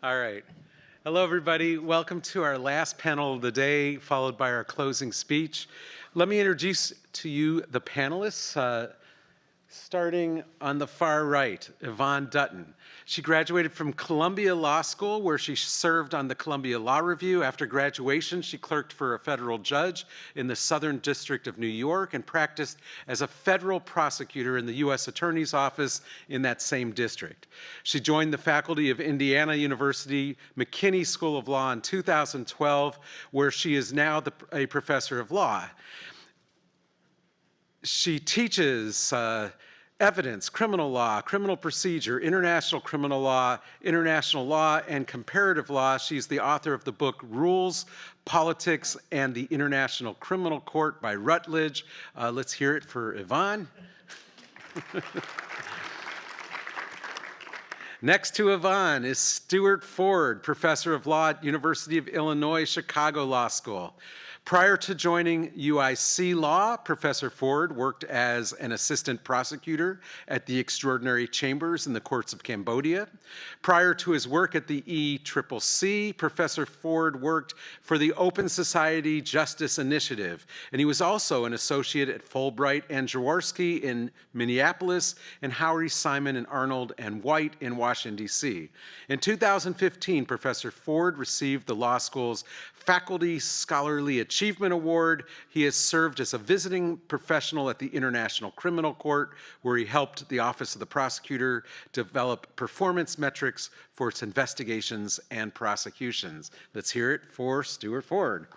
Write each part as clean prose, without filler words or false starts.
All right. Hello, everybody. Welcome to our last panel of the day, followed by our closing speech. Let me introduce to you the panelists. Starting on the far right, Yvonne Dutton. She graduated from Columbia Law School, where she served on the Columbia Law Review. After graduation, she clerked for a federal judge in the Southern District of New York and practiced as a federal prosecutor in the U.S. Attorney's Office in that same district. She joined the faculty of Indiana University McKinney School of Law in 2012, where she is now a professor of law. She teaches evidence, criminal law, criminal procedure, international criminal law, international law, and comparative law. She's the author of the book Rules, Politics, and the International Criminal Court by Routledge. Let's hear it for Yvonne. Next to Yvonne is Stuart Ford, professor of law at University of Illinois Chicago Law School. Prior to joining UIC Law, Professor Ford worked as an assistant prosecutor at the Extraordinary Chambers in the Courts of Cambodia. Prior to his work at the ECCC, Professor Ford worked for the Open Society Justice Initiative, and he was also an associate at Fulbright and Jaworski in Minneapolis and Howry, Simon, and Arnold and White in Washington, D.C. In 2015, Professor Ford received the law school's Faculty Scholarly Achievement Award. He has served as a visiting professional at the International Criminal Court, where he helped the Office of the Prosecutor develop performance metrics for its investigations and prosecutions. Let's hear it for Stuart Ford.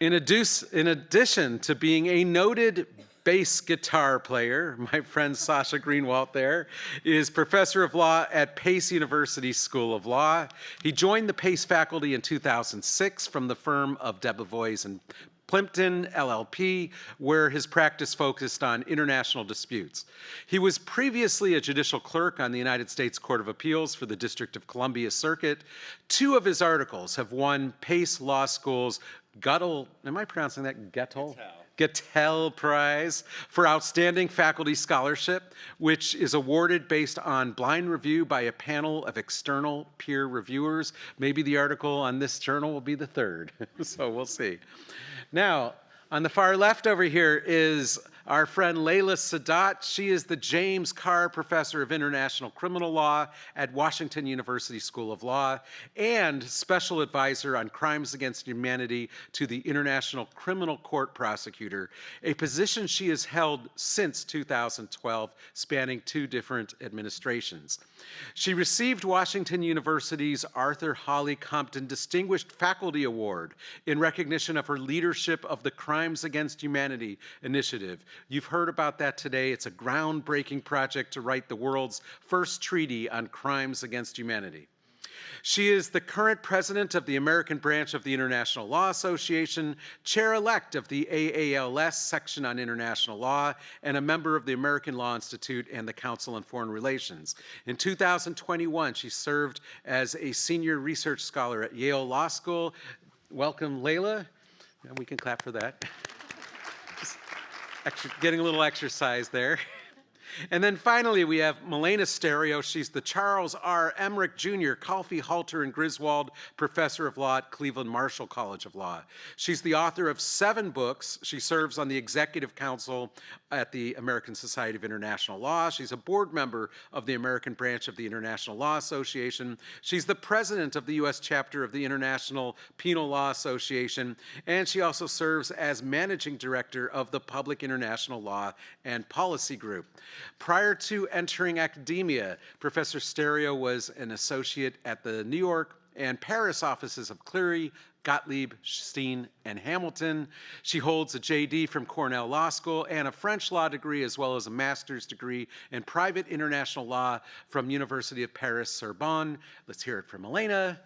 In addition to being a noted bass guitar player, my friend Sasha Greenwalt there, is professor of law at Pace University School of Law. He joined the Pace faculty in 2006 from the firm of Debevoise and Plimpton, LLP, where his practice focused on international disputes. He was previously a judicial clerk on the United States Court of Appeals for the District of Columbia Circuit. Two of his articles have won Pace Law School's Guttell, am I pronouncing that Guttell? Guttell Prize for Outstanding Faculty Scholarship, which is awarded based on blind review by a panel of external peer reviewers. Maybe the article on this journal will be the third, so we'll see. Now, on the far left over here is our friend Layla Sadat. She is the James Carr Professor of International Criminal Law at Washington University School of Law and Special Advisor on Crimes Against Humanity to the International Criminal Court Prosecutor, a position she has held since 2012, spanning two different administrations. She received Washington University's Arthur Holly Compton Distinguished Faculty Award in recognition of her leadership of the Crimes Against Humanity initiative. You've heard about that today. It's a groundbreaking project to write the world's first treaty on crimes against humanity. She is the current president of the American branch of the International Law Association, chair-elect of the AALS section on international law, and a member of the American Law Institute and the Council on Foreign Relations. In 2021, she served as a senior research scholar at Yale Law School. Welcome, Layla. And we can clap for that. Getting a little exercise there. And then finally, we have Milena Stereo. She's the Charles R. Emmerich Jr. Calfee, Halter, and Griswold Professor of Law at Cleveland Marshall College of Law. She's the author of 7 books. She serves on the Executive Council at the American Society of International Law. She's a board member of the American branch of the International Law Association. She's the president of the U.S. chapter of the International Penal Law Association. And she also serves as managing director of the Public International Law and Policy Group. Prior to entering academia, Professor Stereo was an associate at the New York and Paris offices of Cleary, Gottlieb, Steen, and Hamilton. She holds a JD from Cornell Law School and a French law degree, as well as a master's degree in private international law from University of Paris, Sorbonne. Let's hear it from Elena.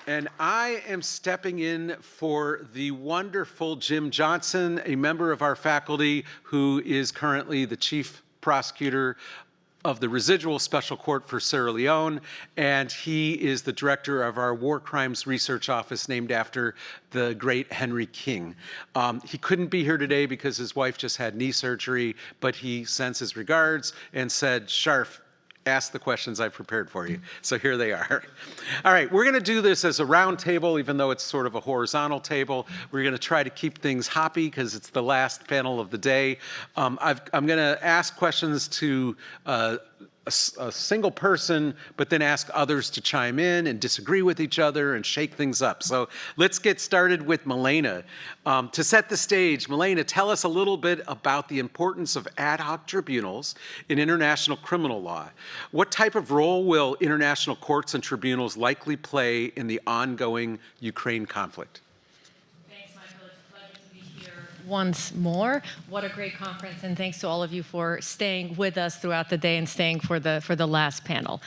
And I am stepping in for the wonderful Jim Johnson, a member of our faculty who is currently the chief prosecutor of the Residual Special Court for Sierra Leone, and he is the director of our War Crimes Research Office, named after the great Henry King. He couldn't be here today because his wife just had knee surgery, but he sends his regards and said, Sharf, ask the questions I've prepared for you. So here they are. All right, we're going to do this as a round table, even though it's sort of a horizontal table. We're going to try to keep things hoppy because it's the last panel of the day. I'm going to ask questions to a single person, but then ask others to chime in and disagree with each other and shake things up. So let's get started with Milena. To set the stage, Milena, tell us a little bit about the importance of ad hoc tribunals in international criminal law. What type of role will international courts and tribunals likely play in the ongoing Ukraine conflict? Once more. What a great conference, and thanks to all of you for staying with us throughout the day and staying for the last panel.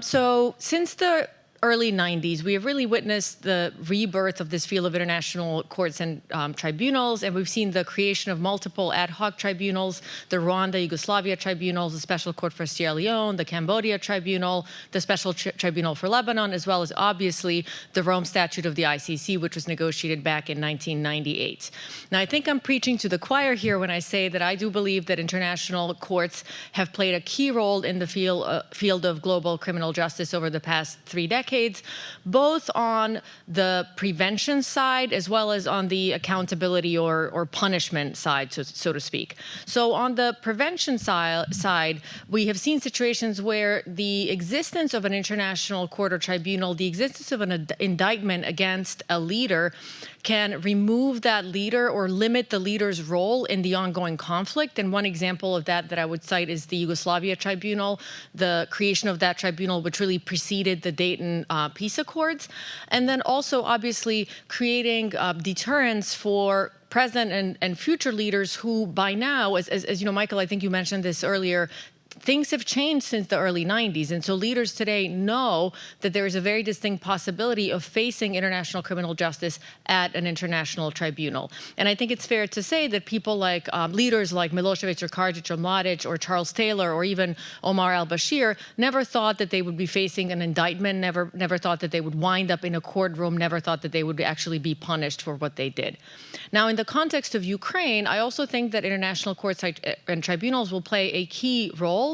So since the early 90s, we have really witnessed the rebirth of this field of international courts and tribunals, and we've seen the creation of multiple ad hoc tribunals, the Rwanda-Yugoslavia tribunals, the Special Court for Sierra Leone, the Cambodia Tribunal, the Special Tribunal for Lebanon, as well as obviously the Rome Statute of the ICC, which was negotiated back in 1998. Now, I think I'm preaching to the choir here when I say that I do believe that international courts have played a key role in the field of global criminal justice over the past 3 decades, both on the prevention side as well as on the accountability or punishment side, so to speak. So on the prevention side, we have seen situations where the existence of an international court or tribunal, the existence of an indictment against a leader, can remove that leader or limit the leader's role in the ongoing conflict. And one example of that I would cite is the Yugoslavia Tribunal, the creation of that tribunal, which really preceded the Dayton peace accords. And then also, obviously, creating deterrence for present and future leaders who by now, as you know, Michael, I think you mentioned this earlier, things have changed since the early 90s. And so leaders today know that there is a very distinct possibility of facing international criminal justice at an international tribunal. And I think it's fair to say that people like leaders like Milosevic or Karadzic or Mladic or Charles Taylor or even Omar al-Bashir never thought that they would be facing an indictment, never thought that they would wind up in a courtroom, never thought that they would actually be punished for what they did. Now, in the context of Ukraine, I also think that international courts and tribunals will play a key role.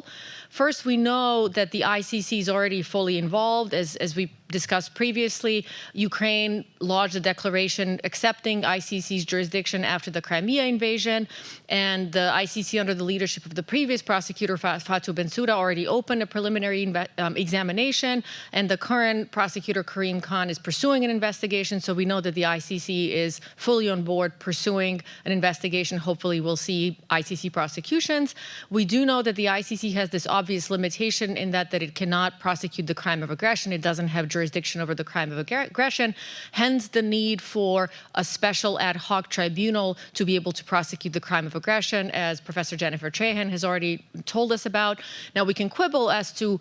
First, we know that the ICC is already fully involved. As we discussed previously, Ukraine lodged a declaration accepting ICC's jurisdiction after the Crimea invasion, and the ICC, under the leadership of the previous prosecutor, Fatou Bensouda, already opened a preliminary examination, and the current prosecutor, Karim Khan, is pursuing an investigation. So we know that the ICC is fully on board pursuing an investigation. Hopefully we'll see ICC prosecutions. We do know that the ICC has this obvious limitation in that it cannot prosecute the crime of aggression. It doesn't have jurisdiction over the crime of aggression, hence the need for a special ad hoc tribunal to be able to prosecute the crime of aggression, as Professor Jennifer Trahan has already told us about. Now, we can quibble as to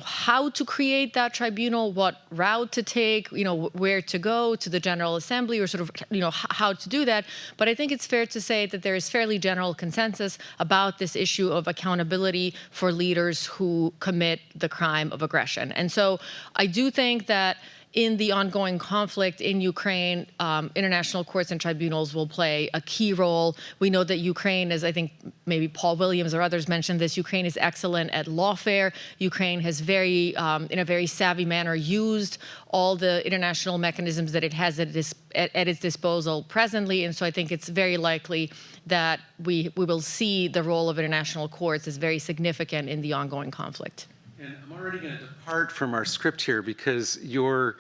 how to create that tribunal, what route to take, where to go to the General Assembly, or sort of, how to do that. But I think it's fair to say that there is fairly general consensus about this issue of accountability for leaders who commit the crime of aggression. And so I do think that in the ongoing conflict in Ukraine, international courts and tribunals will play a key role. We know that Ukraine, as I think maybe Paul Williams or others mentioned this, Ukraine is excellent at lawfare. Ukraine has in a very savvy manner, used all the international mechanisms that it has at its disposal presently. And so I think it's very likely that we will see the role of international courts as very significant in the ongoing conflict. And I'm already going to depart from our script here because your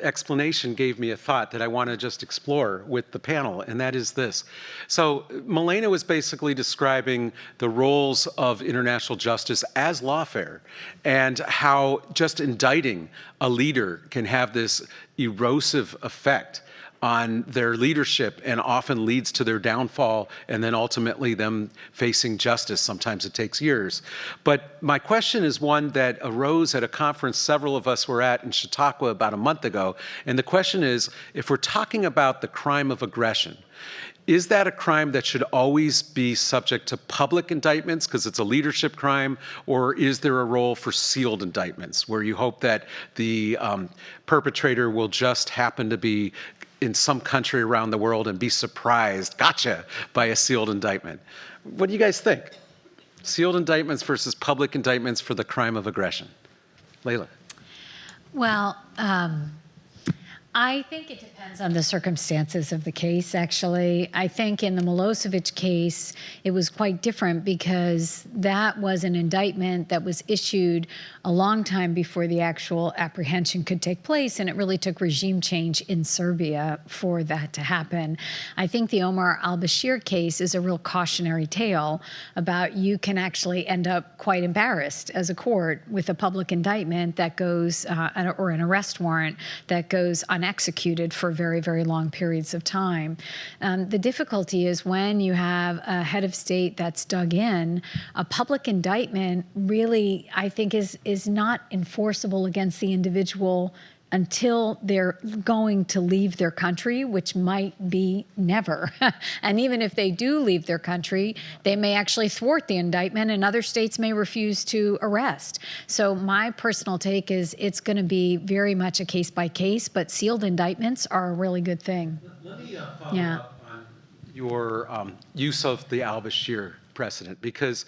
explanation gave me a thought that I want to just explore with the panel, and that is this. So Milena was basically describing the roles of international justice as lawfare and how just indicting a leader can have this erosive effect on their leadership and often leads to their downfall and then ultimately them facing justice. Sometimes it takes years. But my question is one that arose at a conference several of us were at in Chautauqua about a month ago. And the question is, if we're talking about the crime of aggression, is that a crime that should always be subject to public indictments because it's a leadership crime, or is there a role for sealed indictments where you hope that the perpetrator will just happen to be in some country around the world and be surprised, gotcha, by a sealed indictment? What do you guys think? Sealed indictments versus public indictments for the crime of aggression. Layla. Well, I think it depends on the circumstances of the case, actually. I think in the Milosevic case, it was quite different because that was an indictment that was issued a long time before the actual apprehension could take place, and it really took regime change in Serbia for that to happen. I think the Omar al-Bashir case is a real cautionary tale about you can actually end up quite embarrassed as a court with a public indictment that goes, or an arrest warrant that goes unexecuted for very, very long periods of time. The difficulty is when you have a head of state that's dug in, a public indictment really, I think, is not enforceable against the individual until they're going to leave their country, which might be never. And even if they do leave their country, they may actually thwart the indictment and other states may refuse to arrest. So my personal take is it's going to be very much a case by case, but sealed indictments are a really good thing. Let me follow up on your use of the al-Bashir precedent, because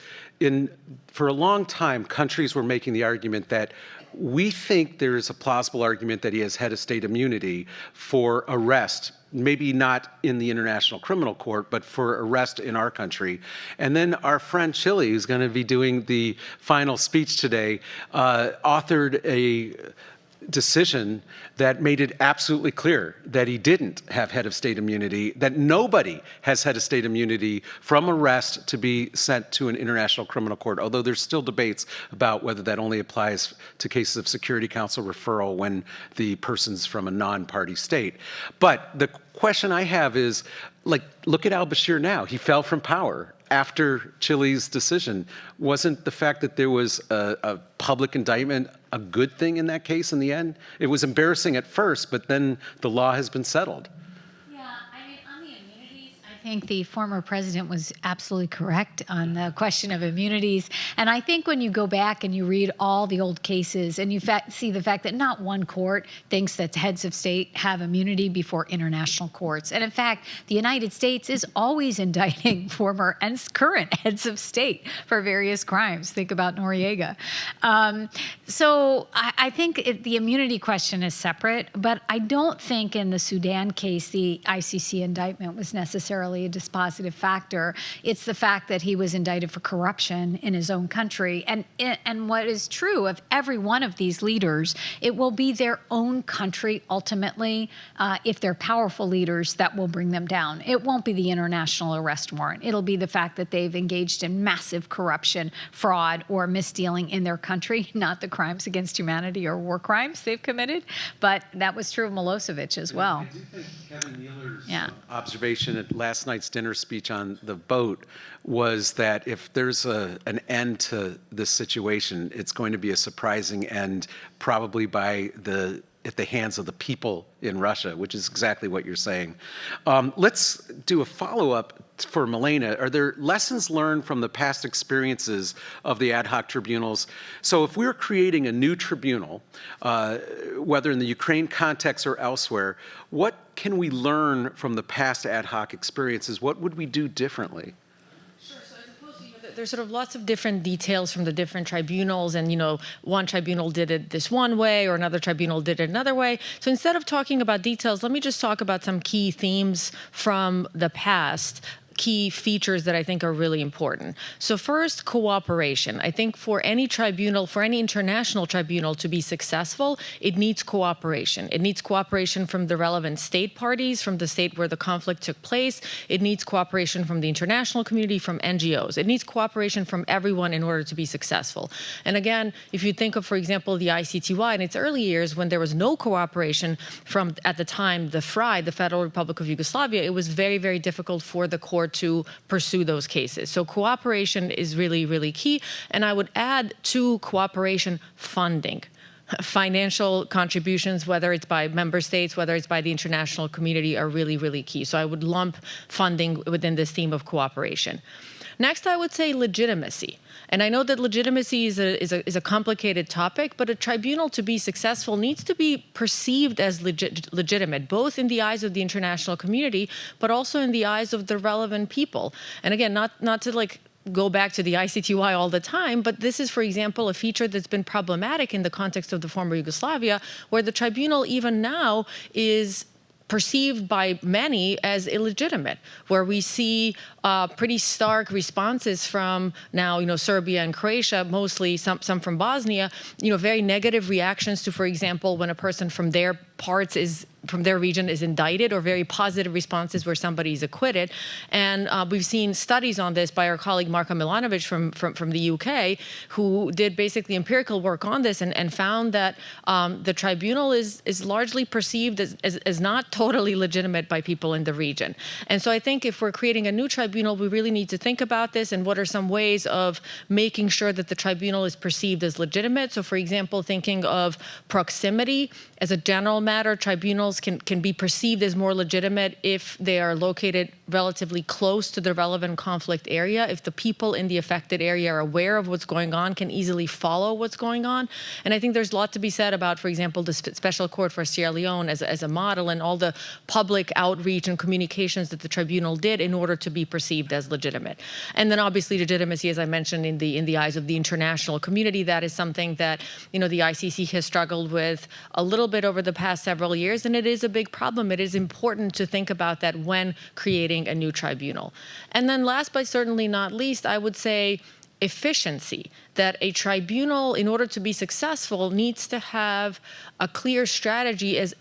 for a long time, countries were making the argument that we think there is a plausible argument that he has head of state immunity for arrest, maybe not in the International Criminal Court, but for arrest in our country. And then our friend Chile, who's going to be doing the final speech today, authored a decision that made it absolutely clear that he didn't have head of state immunity, that nobody has head of state immunity from arrest to be sent to an international criminal court, although there's still debates about whether that only applies to cases of Security Council referral when the person's from a non-party state. But the question I have is, like, look at al-Bashir now. He fell from power after Chile's decision. Wasn't the fact that there was a public indictment a good thing in that case in the end? It was embarrassing at first, but then the law has been settled. I think the former president was absolutely correct on the question of immunities. And I think when you go back and you read all the old cases and you see the fact that not one court thinks that heads of state have immunity before international courts. And in fact, the United States is always indicting former and current heads of state for various crimes. Think about Noriega. So I think the immunity question is separate, but I don't think in the Sudan case the ICC indictment was necessarily a dispositive factor. It's the fact that he was indicted for corruption in his own country. And what is true of every one of these leaders, it will be their own country ultimately, if they're powerful leaders, that will bring them down. It won't be the international arrest warrant. It'll be the fact that they've engaged in massive corruption, fraud, or misdealing in their country, not the crimes against humanity or war crimes they've committed. But that was true of Milosevic as well. I do think Kevin Mueller's observation at last night's dinner speech on the vote was that if there's an end to this situation, it's going to be a surprising end, probably at the hands of the people in Russia, which is exactly what you're saying. Let's do a follow-up for Milena. Are there lessons learned from the past experiences of the ad hoc tribunals? So if we're creating a new tribunal, whether in the Ukraine context or elsewhere, what can we learn from the past ad hoc experiences? What would we do differently? There's sort of lots of different details from the different tribunals, and one tribunal did it this one way or another tribunal did it another way. So instead of talking about details, let me just talk about some key themes from the past, key features that I think are really important. So first, cooperation. I think for any tribunal, for any international tribunal to be successful, it needs cooperation. It needs cooperation from the relevant state parties, from the state where the conflict took place. It needs cooperation from the international community, from NGOs. It needs cooperation from everyone in order to be successful. And again, if you think of, for example, the ICTY in its early years, when there was no cooperation from, at the time, the FRY, the Federal Republic of Yugoslavia, it was very, very difficult for the court to pursue those cases. So cooperation is really, really key. And I would add to cooperation funding. financial contributions, whether it's by member states, whether it's by the international community, are really, really key. So I would lump funding within this theme of cooperation. Next, I would say legitimacy. And I know that legitimacy is a complicated topic, but a tribunal, to be successful, needs to be perceived as legitimate, both in the eyes of the international community, but also in the eyes of the relevant people. And again, not to like go back to the ICTY all the time, but this is, for example, a feature that's been problematic in the context of the former Yugoslavia, where the tribunal even now is perceived by many as illegitimate, where we see pretty stark responses from now, Serbia and Croatia, mostly some from Bosnia, very negative reactions to, for example, when a person from their region is indicted, or very positive responses where somebody is acquitted. And we've seen studies on this by our colleague Marko Milanovic from the UK, who did basically empirical work on this and found that the tribunal is largely perceived as not totally legitimate by people in the region. And so I think if we're creating a new tribunal, we really need to think about this and what are some ways of making sure that the tribunal is perceived as legitimate. So for example, thinking of proximity as a general matter, tribunals can be perceived as more legitimate if they are located relatively close to the relevant conflict area. If the people in the affected area are aware of what's going on, can easily follow what's going on. And I think there's a lot to be said about, for example, the Special Court for Sierra Leone as a model, and all the public outreach and communications that the tribunal did in order to be perceived as legitimate. And then obviously legitimacy, as I mentioned, in the eyes of the international community, that is something that the ICC has struggled with a little bit over the past several years, and it is a big problem. It is important to think about that when creating a new tribunal. And then last but certainly not least, I would say efficiency, that a tribunal, in order to be successful, needs to have a clear strategy as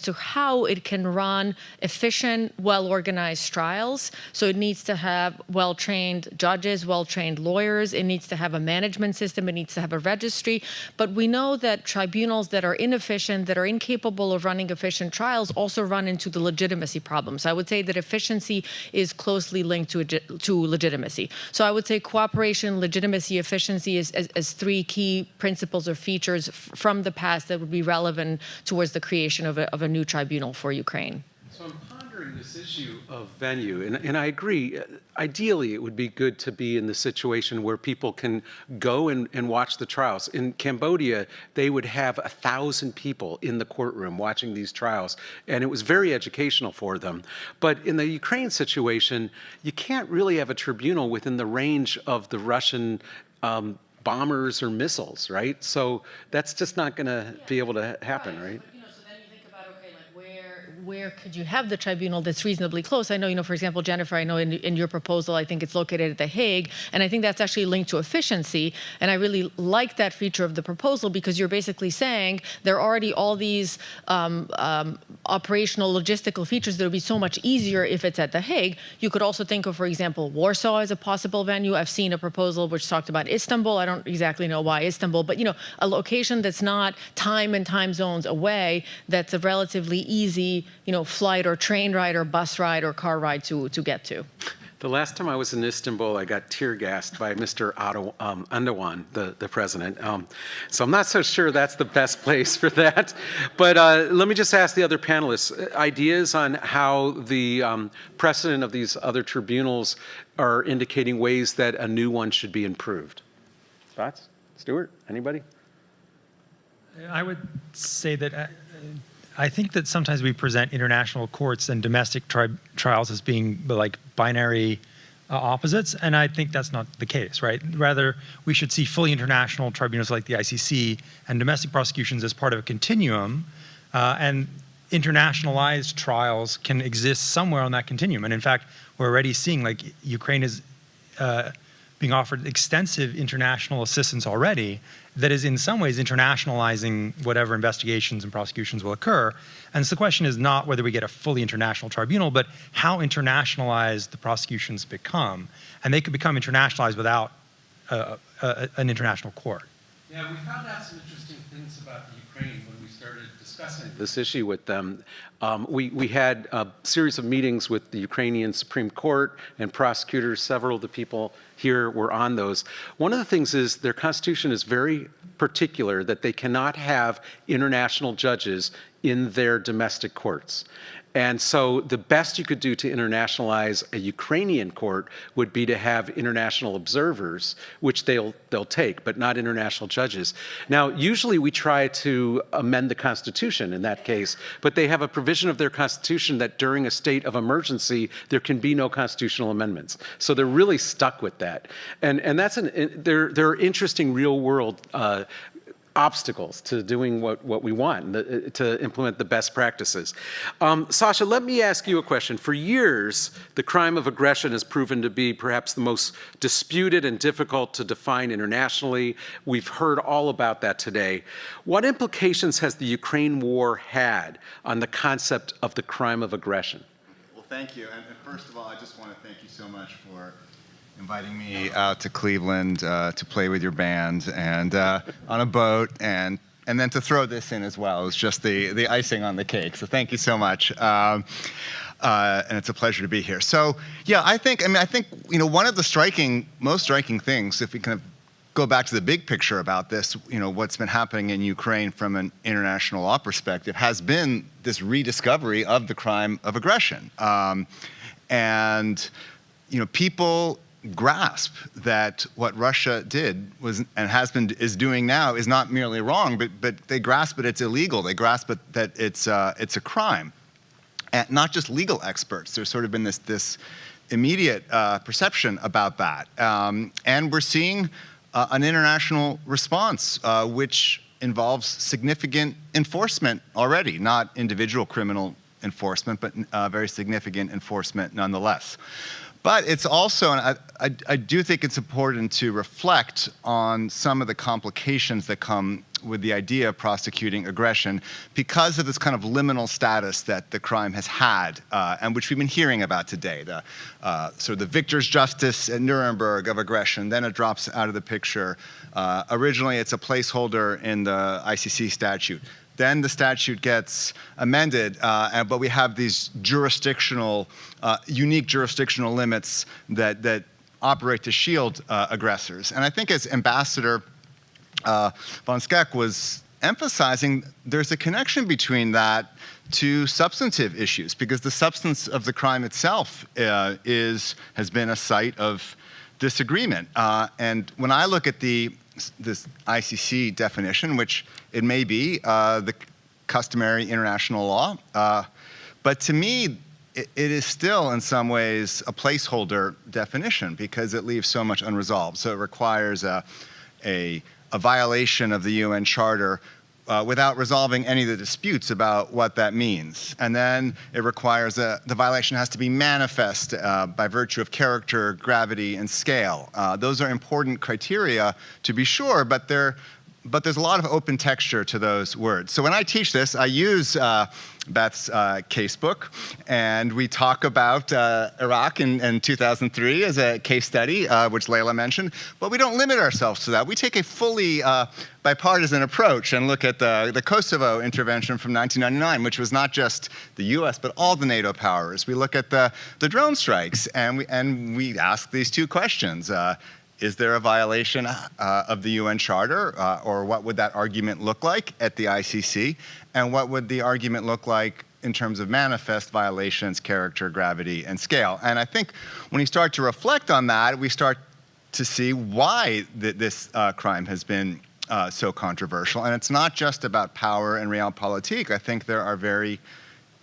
to how it can run efficient, well-organized trials. So it needs to have well-trained judges, well-trained lawyers. It needs to have a management system. It needs to have a registry. But we know that tribunals that are inefficient, that are incapable of running efficient trials, also run into the legitimacy problems. So I would say that efficiency is closely linked to legitimacy. So I would say cooperation, legitimacy, efficiency as three key principles or features from the past that would be relevant towards the creation of a new tribunal for Ukraine. So I'm pondering this issue of venue, and I agree. Ideally, it would be good to be in the situation where people can go and watch the trials. In Cambodia, they would have 1,000 people in the courtroom watching these trials, and it was very educational for them. But in the Ukraine situation, you can't really have a tribunal within the range of the Russian bombers or missiles, right? So that's just not going to be able to happen, right? So then you think about, okay, like where could you have the tribunal that's reasonably close? I know, for example, Jennifer, I know in your proposal, I think it's located at The Hague, and I think that's actually linked to efficiency. And I really like that feature of the proposal, because you're basically saying there are already all these operational logistical features that would be so much easier if it's at The Hague. You could also think of, for example, Warsaw as a possible venue. I've seen a proposal which talked about Istanbul. I don't exactly know why Istanbul, but a location that's not time and time zones away, that's a relatively easy, flight or train ride or bus ride or car ride to get to. The last time I was in Istanbul, I got tear gassed by Mr. Erdogan, the president. So I'm not so sure that's the best place for that. But let me just ask the other panelists, ideas on how the precedent of these other tribunals are indicating ways that a new one should be improved. Thoughts? Stuart, anybody? I would say that I think that sometimes we present international courts and domestic trials as being like binary opposites, and I think that's not the case, right? Rather, we should see fully international tribunals like the ICC and domestic prosecutions as part of a continuum, and internationalized trials can exist somewhere on that continuum. And in fact, we're already seeing like Ukraine is being offered extensive international assistance already that is in some ways internationalizing whatever investigations and prosecutions will occur. And so the question is not whether we get a fully international tribunal, but how internationalized the prosecutions become. And they could become internationalized without an international court. Yeah, we found out some interesting things about the Ukraine when we started discussing this issue with them. We had a series of meetings with the Ukrainian Supreme Court and prosecutors. Several of the people here were on those. One of the things is their constitution is very particular that they cannot have international judges in their domestic courts. And so the best you could do to internationalize a Ukrainian court would be to have international observers, which they'll take, but not international judges. Now, usually we try to amend the Constitution in that case, but they have a provision of their Constitution that during a state of emergency, there can be no constitutional amendments. So they're really stuck with that. And that's there are interesting real world obstacles to doing what we want, to implement the best practices. Sasha, let me ask you a question. For years, the crime of aggression has proven to be perhaps the most disputed and difficult to define internationally. We've heard all about that today. What implications has the Ukraine war had on the concept of the crime of aggression? Well, thank you. And first of all, I just want to thank you so much for inviting me out to Cleveland to play with your band and on a boat and then to throw this in as well. It was just the icing on the cake. So thank you so much. And it's a pleasure to be here. So yeah, I think one of the most striking things, if we kind of go back to the big picture about this, what's been happening in Ukraine from an international law perspective has been this rediscovery of the crime of aggression. And people grasp that what Russia did was and is doing now is not merely wrong, but they grasp that it's illegal. They grasp that it's a crime, and not just legal experts. There's sort of been this immediate perception about that, and we're seeing an international response which involves significant enforcement already, not individual criminal enforcement, but very significant enforcement nonetheless. But it's also, and I do think it's important to reflect on some of the complications that come with the idea of prosecuting aggression because of this kind of liminal status that the crime has had, and which we've been hearing about today. Sort of the victor's justice at Nuremberg of aggression, then it drops out of the picture. Originally, it's a placeholder in the ICC statute. Then the statute gets amended, but we have these unique jurisdictional limits that operate to shield aggressors. And I think as Ambassador von Skek was emphasizing, there's a connection between that to substantive issues, because the substance of the crime itself has been a site of disagreement. And when I look at this ICC definition, which it may be the customary international law, but to me, it is still in some ways a placeholder definition because it leaves so much unresolved. So it requires a violation of the UN Charter without resolving any of the disputes about what that means. And then it requires the violation has to be manifest by virtue of character, gravity, and scale. Those are important criteria to be sure, but there's a lot of open texture to those words. So when I teach this, I use Beth's casebook, and we talk about Iraq in 2003 as a case study, which Layla mentioned, but we don't limit ourselves to that. We take a fully bipartisan approach and look at the Kosovo intervention from 1999, which was not just the US, but all the NATO powers. We look at the drone strikes, and we ask these two questions. Is there a violation of the UN Charter, or what would that argument look like at the ICC? And what would the argument look like in terms of manifest violations, character, gravity, and scale? And I think when you start to reflect on that, we start to see why this crime has been so controversial. And it's not just about power and realpolitik. I think there are very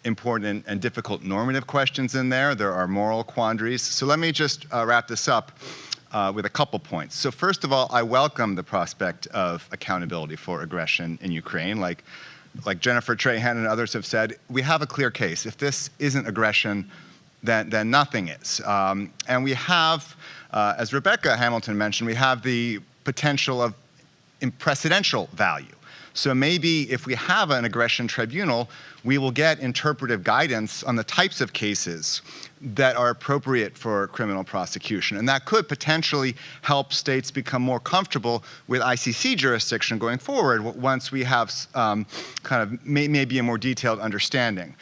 important and difficult normative questions in there. There are moral quandaries. So let me just wrap this up with a couple points. So first of all, I welcome the prospect of accountability for aggression in Ukraine. Like Jennifer Trahan and others have said, we have a clear case. If this isn't aggression, then nothing is. And we have, as Rebecca Hamilton mentioned, we have the potential of precedential value. So maybe if we have an aggression tribunal, we will get interpretive guidance on the types of cases that are appropriate for criminal prosecution. And that could potentially help states become more comfortable with ICC jurisdiction going forward once we have kind of maybe a more detailed understanding.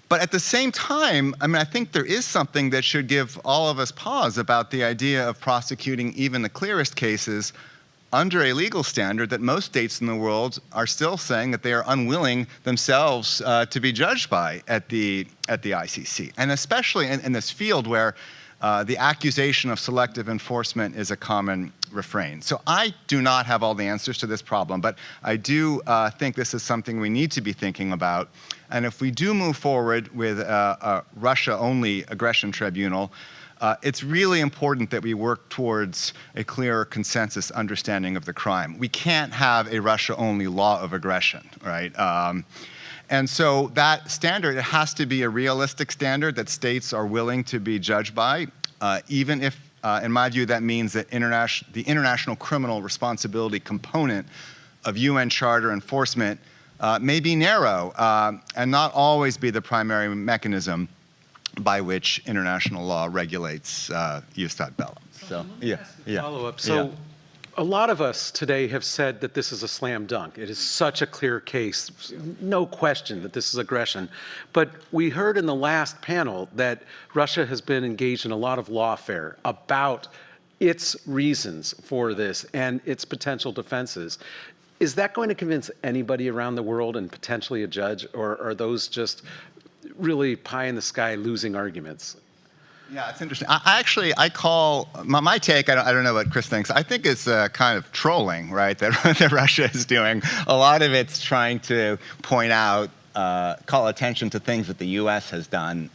But at the same time, I mean, I think there is something that should give all of us pause about the idea of prosecuting even the clearest cases under a legal standard that most states in the world are still saying that they are unwilling themselves to be judged by at the ICC. And especially in this field where the accusation of selective enforcement is a common refrain. So I do not have all the answers to this problem, but I do think this is something we need to be thinking about. And if we do move forward with a Russia-only aggression tribunal, it's really important that we work towards a clearer consensus understanding of the crime. We can't have a Russia-only law of aggression, right? And so that standard, it has to be a realistic standard that states are willing to be judged by, even if, in my view, that means that the international criminal responsibility component of UN Charter enforcement may be narrow and not always be the primary mechanism by which international law regulates jus stat bellum. So, yeah. Follow-up. So a lot of us today have said that this is a slam dunk. It is such a clear case, no question that this is aggression. But we heard in the last panel that Russia has been engaged in a lot of lawfare about its reasons for this and its potential defenses. Is that going to convince anybody around the world and potentially a judge, or are those just really pie-in-the-sky losing arguments? Yeah, it's interesting. I call, my take, I don't know what Chris thinks, I think it's kind of trolling, right, that Russia is doing. A lot of it's trying to point out, call attention to things that the U.S. has done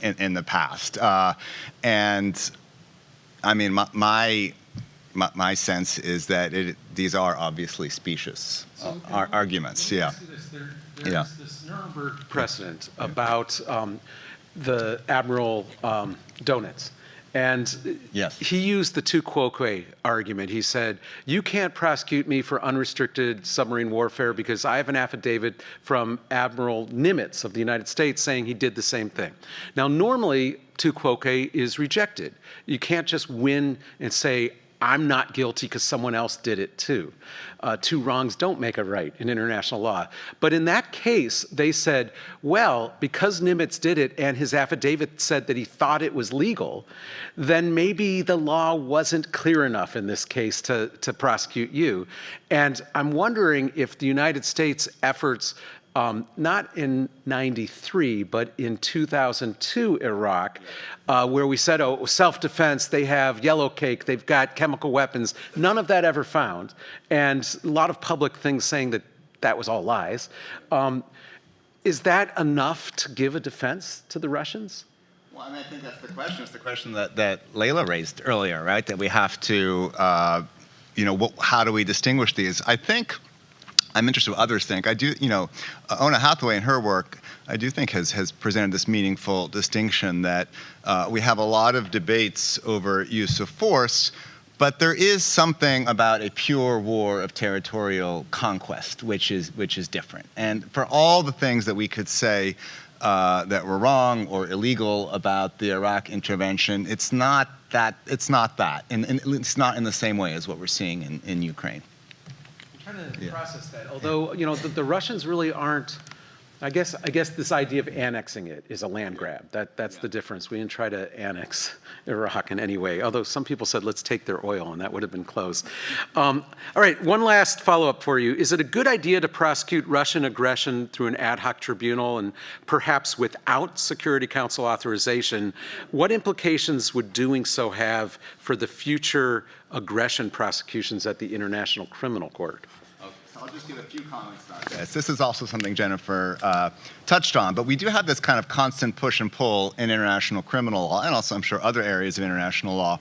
in the past. And I mean, my sense is that these are obviously specious arguments. Yeah. There's this Nuremberg precedent about the Admiral Donitz. And yes, he used the tu quoque argument. He said, you can't prosecute me for unrestricted submarine warfare because I have an affidavit from Admiral Nimitz of the United States saying he did the same thing. Now, normally, tu quoque is rejected. You can't just win and say, I'm not guilty because someone else did it too. Two wrongs don't make a right in international law. But in that case, they said, well, because Nimitz did it and his affidavit said that he thought it was legal, then maybe the law wasn't clear enough in this case to prosecute you. And I'm wondering if the United States efforts, not in '93, but in 2002 Iraq, where we said, oh, self-defense, they have yellow cake, they've got chemical weapons, none of that ever found, and a lot of public things saying that that was all lies. Is that enough to give a defense to the Russians? Well, I mean, I think that's the question. It's the question that Layla raised earlier, right? That we have to, how do we distinguish these? I think, I'm interested what others think. I do, Ona Hathaway in her work, I do think has presented this meaningful distinction that we have a lot of debates over use of force, but there is something about a pure war of territorial conquest, which is different. And for all the things that we could say that were wrong or illegal about the Iraq intervention, it's not that, and it's not in the same way as what we're seeing in Ukraine. Trying to process that. Although, the Russians really aren't, I guess this idea of annexing it is a land grab. That's the difference. We didn't try to annex Iraq in any way, although some people said, let's take their oil, and that would have been close. All right, one last follow-up for you. Is it a good idea to prosecute Russian aggression through an ad hoc tribunal and perhaps without Security Council authorization? What implications would doing so have for the future aggression prosecutions at the International Criminal Court? I'll just give a few comments on this. This is also something Jennifer touched on, but we do have this kind of constant push and pull in international criminal law, and also I'm sure other areas of international law,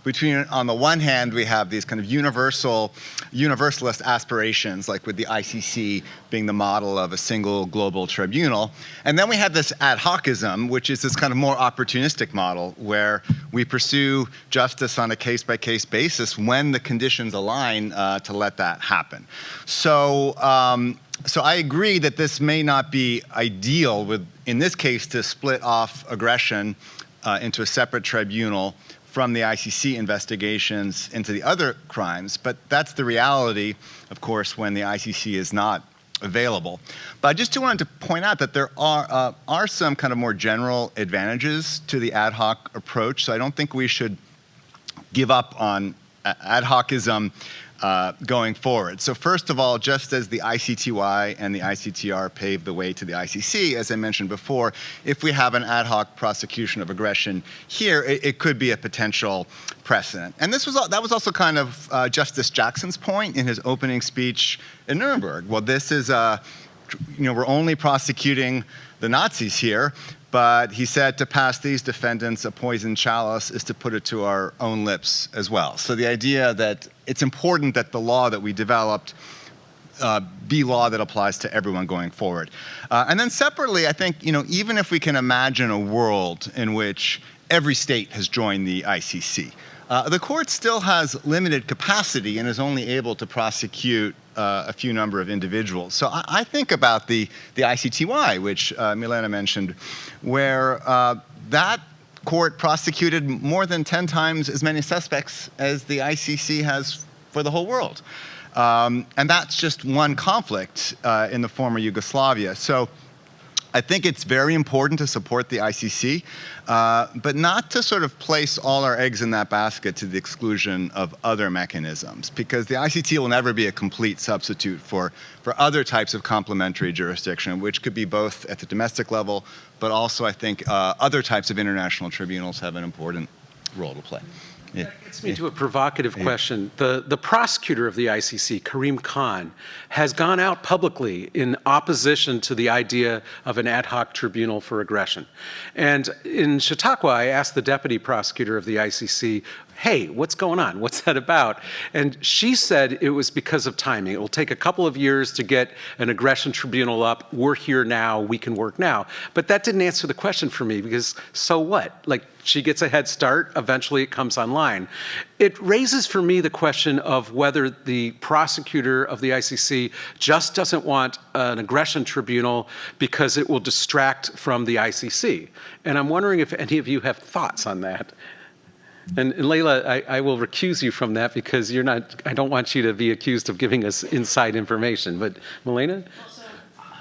between, on the one hand, we have these kind of universalist aspirations, like with the ICC being the model of a single global tribunal. And then we have this ad hocism, which is this kind of more opportunistic model where we pursue justice on a case-by-case basis when the conditions align to let that happen. So I agree that this may not be ideal in this case, to split off aggression into a separate tribunal from the ICC investigations into the other crimes, but that's the reality, of course, when the ICC is not available. But I just wanted to point out that there are some kind of more general advantages to the ad hoc approach, so I don't think we should give up on ad hocism going forward. So first of all, just as the ICTY and the ICTR paved the way to the ICC, as I mentioned before, if we have an ad hoc prosecution of aggression here, it could be a potential precedent. And that was also kind of Justice Jackson's point in his opening speech in Nuremberg. Well, this is, we're only prosecuting the Nazis here, but he said to pass these defendants a poisoned chalice is to put it to our own lips as well. So the idea that it's important that the law that we developed be law that applies to everyone going forward. And then separately, I think, even if we can imagine a world in which every state has joined the ICC, the court still has limited capacity and is only able to prosecute a few number of individuals. So I think about the ICTY, which Milena mentioned, where that court prosecuted more than 10 times as many suspects as the ICC has for the whole world. And that's just one conflict in the former Yugoslavia. So I think it's very important to support the ICC, but not to sort of place all our eggs in that basket to the exclusion of other mechanisms, because the ICC will never be a complete substitute for other types of complementary jurisdiction, which could be both at the domestic level, but also I think other types of international tribunals have an important role to play. Yeah. That gets me to a provocative question. The prosecutor of the ICC, Karim Khan, has gone out publicly in opposition to the idea of an ad hoc tribunal for aggression. And in Chautauqua, I asked the deputy prosecutor of the ICC, hey, what's going on? What's that about? And she said it was because of timing. It will take a couple of years to get an aggression tribunal up. We're here now. We can work now. But that didn't answer the question for me, because so what? Like, she gets a head start. Eventually, it comes online. It raises for me the question of whether the prosecutor of the ICC just doesn't want an aggression tribunal because it will distract from the ICC. And I'm wondering if any of you have thoughts on that. And Leila, I will recuse you from that because I don't want you to be accused of giving us inside information. But Milena? Also,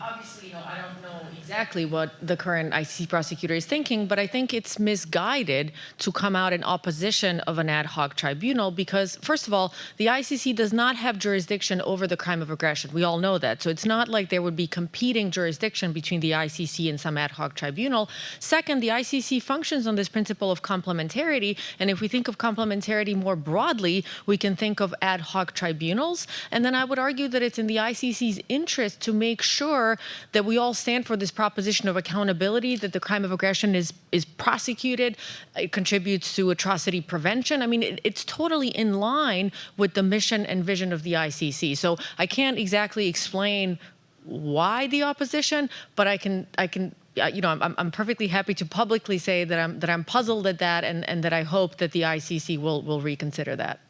obviously, I don't know exactly what the current ICC prosecutor is thinking, but I think it's misguided to come out in opposition of an ad hoc tribunal because, first of all, the ICC does not have jurisdiction over the crime of aggression. We all know that. So it's not like there would be competing jurisdiction between the ICC and some ad hoc tribunal. Second, the ICC functions on this principle of complementarity. And if we think of complementarity more broadly, we can think of ad hoc tribunals. And then I would argue that it's in the ICC's interest to make sure that we all stand for this proposition of accountability, that the crime of aggression is prosecuted. It contributes to atrocity prevention. I mean, it's totally in line with the mission and vision of the ICC. So I can't exactly explain why the opposition, but I'm perfectly happy to publicly say that I'm puzzled at that, and that I hope that the ICC will reconsider that.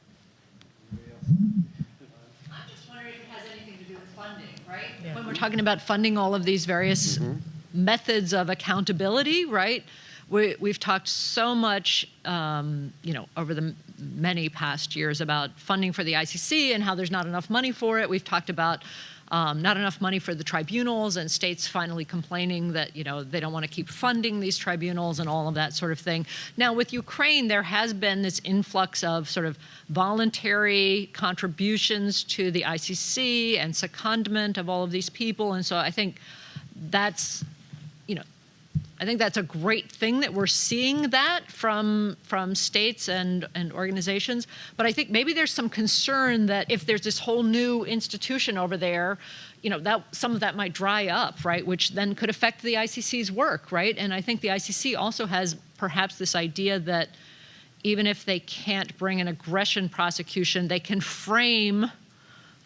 I'm just wondering if it has anything to do with funding, right? Yeah. When we're talking about funding all of these various methods of accountability, right? We've talked so much, over the many past years about funding for the ICC and how there's not enough money for it. We've talked about not enough money for the tribunals and states finally complaining that, they don't want to keep funding these tribunals and all of that sort of thing. Now, with Ukraine, there has been this influx of sort of voluntary contributions to the ICC and secondment of all of these people. And so I think that's, a great thing that we're seeing that from states and organizations. But I think maybe there's some concern that if there's this whole new institution over there, that some of that might dry up, right? Which then could affect the ICC's work, right? And I think the ICC also has perhaps this idea that, even if they can't bring an aggression prosecution, they can frame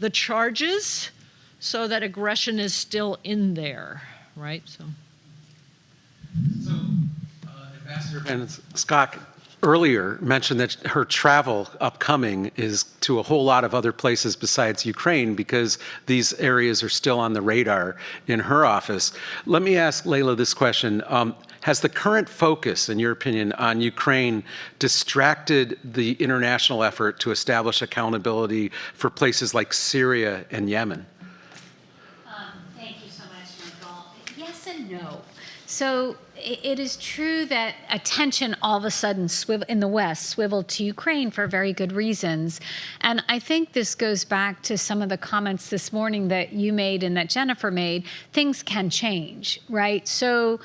the charges so that aggression is still in there, right? So Ambassador Van Schaack earlier mentioned that her travel upcoming is to a whole lot of other places besides Ukraine because these areas are still on the radar in her office. Let me ask Layla this question. Has the current focus, in your opinion, on Ukraine distracted the international effort to establish accountability for places like Syria and Yemen? Thank you so much, Michael. Yes and no. So it is true that attention all of a sudden in the West swiveled to Ukraine for very good reasons. And I think this goes back to some of the comments this morning that you made and that Jennifer made. Things can change, right? So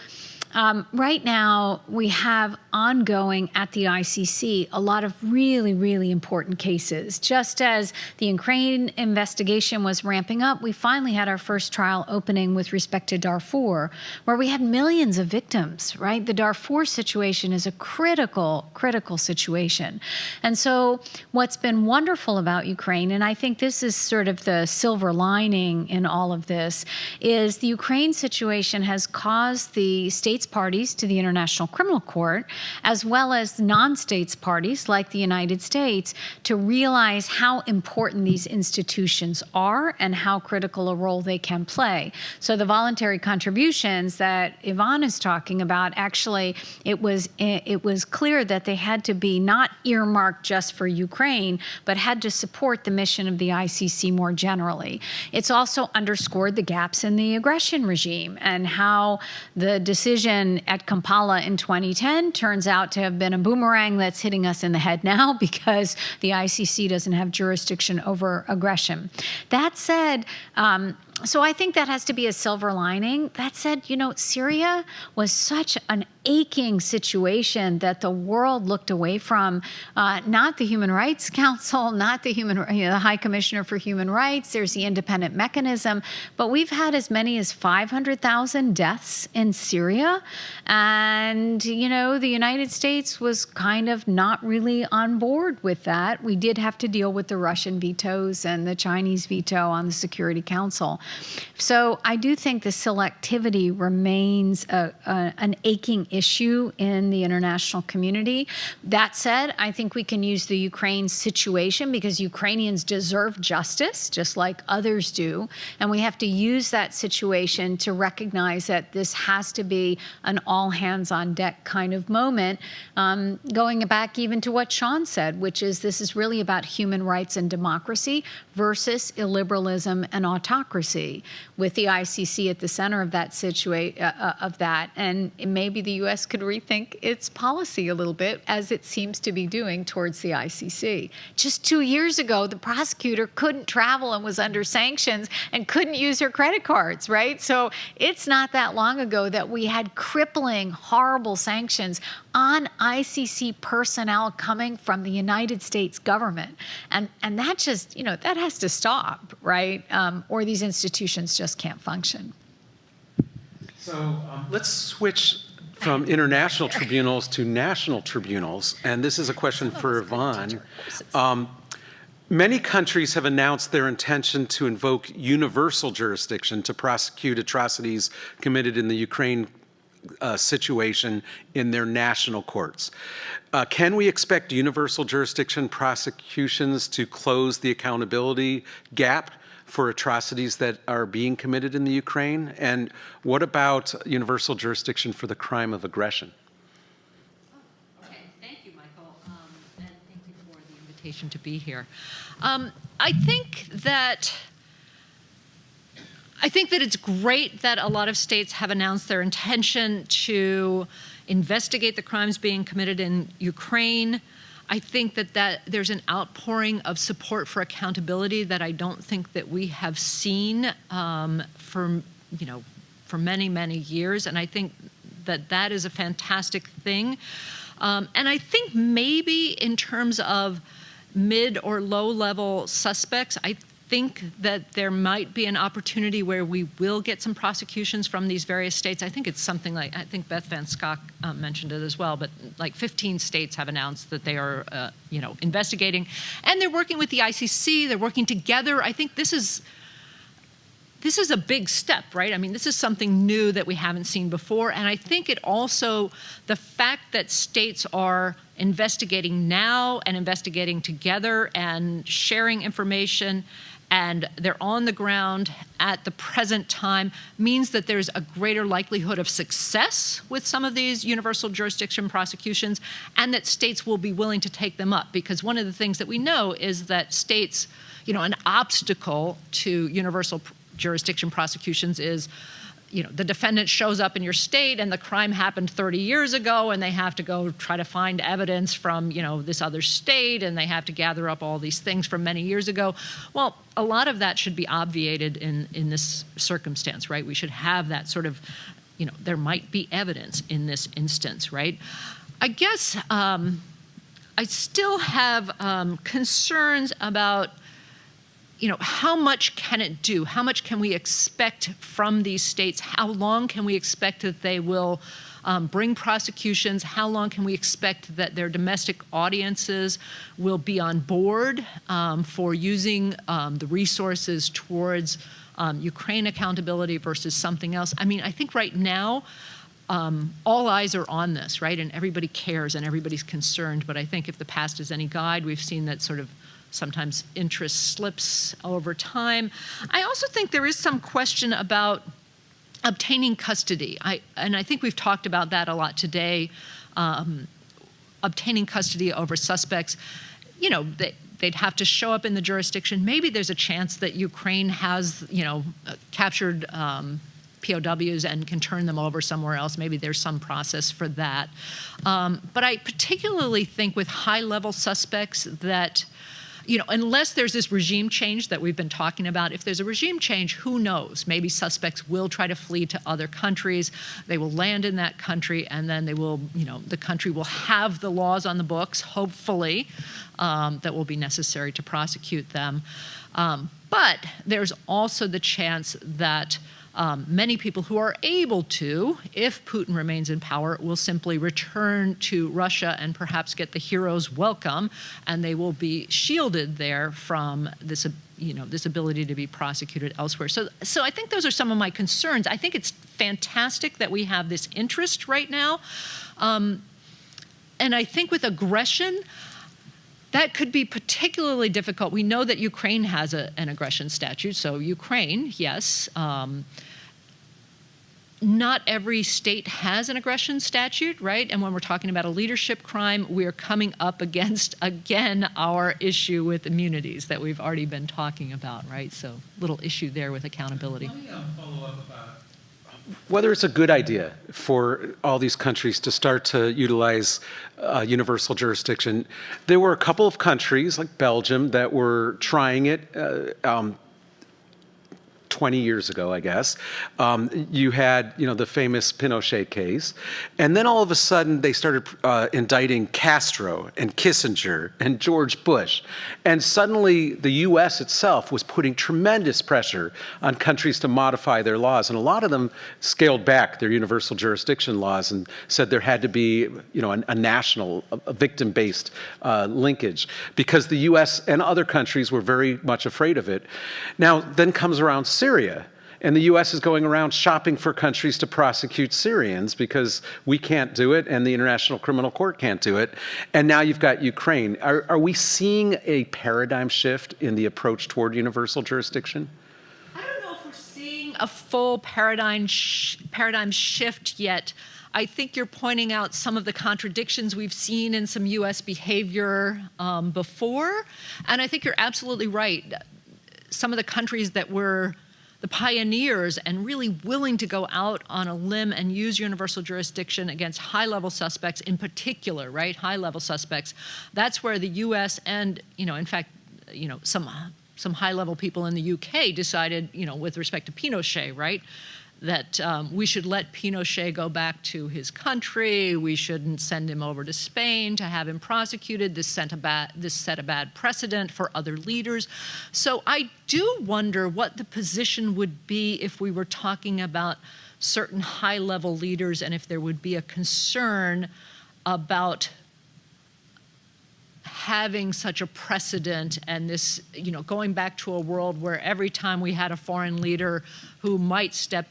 right now, we have ongoing at the ICC a lot of really, really important cases. Just as the Ukraine investigation was ramping up, we finally had our first trial opening with respect to Darfur, where we had millions of victims, right? The Darfur situation is a critical, critical situation. And so what's been wonderful about Ukraine, and I think this is sort of the silver lining in all of this, is the Ukraine situation has caused the states parties to the International Criminal Court, as well as non-states parties like the United States, to realize how important these institutions are and how critical a role they can play. So the voluntary contributions that Yvonne is talking about, actually, it was clear that they had to be not earmarked just for Ukraine, but had to support the mission of the ICC more generally. It's also underscored the gaps in the aggression regime and how the decision at Kampala in 2010 turns out to have been a boomerang that's hitting us in the head now because the ICC doesn't have jurisdiction over aggression. That said, so I think that has to be a silver lining. That said, you know, Syria was such an aching situation that the world looked away from, not the Human Rights Council, not the the High Commissioner for Human Rights, there's the independent mechanism, but we've had as many as 500,000 deaths in Syria. And, you know, the United States was kind of not really on board with that. We did have to deal with the Russian vetoes and the Chinese veto on the Security Council. So I do think the selectivity remains an aching issue in the international community. That said, I think we can use the Ukraine situation because Ukrainians deserve justice, just like others do. And we have to use that situation to recognize that this has to be an all-hands-on-deck kind of moment, going back even to what Sean said, which is this is really about human rights and democracy versus illiberalism and autocracy, with the ICC at the center of that and maybe the U.S. could rethink its policy a little bit, as it seems to be doing towards the ICC. Just 2 years ago, the prosecutor couldn't travel and was under sanctions and couldn't use her credit cards, right? So it's not that long ago that we had crippling, horrible sanctions on ICC personnel coming from the United States government. And that just, you know, that has to stop, right? Or these institutions just can't function. So let's switch from international tribunals to national tribunals. And this is a question for Yvonne. Many countries have announced their intention to invoke universal jurisdiction to prosecute atrocities committed in the Ukraine situation in their national courts. Can we expect universal jurisdiction prosecutions to close the accountability gap for atrocities that are being committed in the Ukraine? And what about universal jurisdiction for the crime of aggression? Okay, thank you, Michael, and thank you for the invitation to be here. I think that it's great that a lot of states have announced their intention to investigate the crimes being committed in Ukraine. I think that there's an outpouring of support for accountability that I don't think that we have seen for many, many years. And I think that is a fantastic thing. And I think maybe in terms of mid or low level suspects, I think that there might be an opportunity where we will get some prosecutions from these various states. I think it's something like, I think Beth Van Schok mentioned it as well, but like 15 states have announced that they are, investigating, and they're working with the ICC. They're working together. I think this is a big step, right? I mean, this is something new that we haven't seen before. And I think it also, the fact that states are investigating now and investigating together and sharing information, and they're on the ground at the present time, means that there's a greater likelihood of success with some of these universal jurisdiction prosecutions, and that states will be willing to take them up. Because one of the things that we know is that states, an obstacle to universal jurisdiction prosecutions is, the defendant shows up in your state and the crime happened 30 years ago, and they have to go try to find evidence from, this other state, and they have to gather up all these things from many years ago. Well, a lot of that should be obviated in this circumstance, right? We should have that sort of, there might be evidence in this instance, right? I guess I still have concerns about, how much can it do? How much can we expect from these states? How long can we expect that they will bring prosecutions? How long can we expect that their domestic audiences will be on board for using the resources towards Ukraine accountability versus something else? I mean, I think right now, all eyes are on this, right? And everybody cares and everybody's concerned. But I think if the past is any guide, we've seen that sort of sometimes interest slips over time. I also think there is some question about obtaining custody. And I think we've talked about that a lot today, obtaining custody over suspects. They'd have to show up in the jurisdiction. Maybe there's a chance that Ukraine has, captured POWs and can turn them over somewhere else. Maybe there's some process for that. But I particularly think with high-level suspects that, unless there's this regime change that we've been talking about, if there's a regime change, who knows? Maybe suspects will try to flee to other countries. They will land in that country, and then they will, the country will have the laws on the books, hopefully, that will be necessary to prosecute them. But there's also the chance that many people who are able to, if Putin remains in power, will simply return to Russia and perhaps get the hero's welcome, and they will be shielded there from this, this ability to be prosecuted elsewhere. So I think those are some of my concerns. I think it's fantastic that we have this interest right now, and I think with aggression, that could be particularly difficult. We know that Ukraine has an aggression statute, so Ukraine, yes. Not every state has an aggression statute, right? And when we're talking about a leadership crime, we're coming up against, again, our issue with immunities that we've already been talking about, right? So little issue there with accountability. Let me follow up about whether it's a good idea for all these countries to start to utilize universal jurisdiction. There were a couple of countries, like Belgium, that were trying it 20 years ago, I guess. You had, the famous Pinochet case. And then all of a sudden, they started indicting Castro and Kissinger and George Bush. And suddenly, the U.S. itself was putting tremendous pressure on countries to modify their laws. And a lot of them scaled back their universal jurisdiction laws and said there had to be, a national, a victim-based linkage, because the U.S. and other countries were very much afraid of it. Now, then comes around Syria, and the U.S. is going around shopping for countries to prosecute Syrians because we can't do it and the International Criminal Court can't do it. And now you've got Ukraine. Are we seeing a paradigm shift in the approach toward universal jurisdiction? I don't know if we're seeing a full paradigm shift yet. I think you're pointing out some of the contradictions we've seen in some U.S. behavior before. And I think you're absolutely right. Some of the countries that were the pioneers and really willing to go out on a limb and use universal jurisdiction against high-level suspects in particular, right? High-level suspects. That's where the U.S. and, in fact, some high-level people in the UK decided, with respect to Pinochet, right? that we should let Pinochet go back to his country. We shouldn't send him over to Spain to have him prosecuted. This set a bad precedent for other leaders. So I do wonder what the position would be if we were talking about certain high-level leaders, and if there would be a concern about having such a precedent and this, going back to a world where every time we had a foreign leader who might step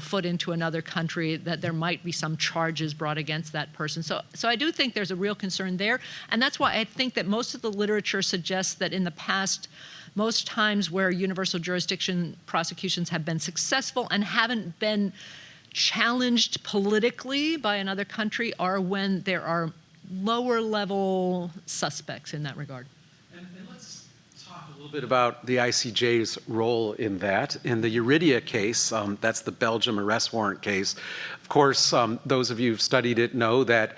foot into another country, that there might be some charges brought against that person. So I do think there's a real concern there. And that's why I think that most of the literature suggests that in the past, most times where universal jurisdiction prosecutions have been successful and haven't been challenged politically by another country are when there are lower level suspects in that regard. And let's talk a little bit about the ICJ's role in that. In the Eurydia case, that's the Belgium arrest warrant case. Of course, those of you who've studied it know that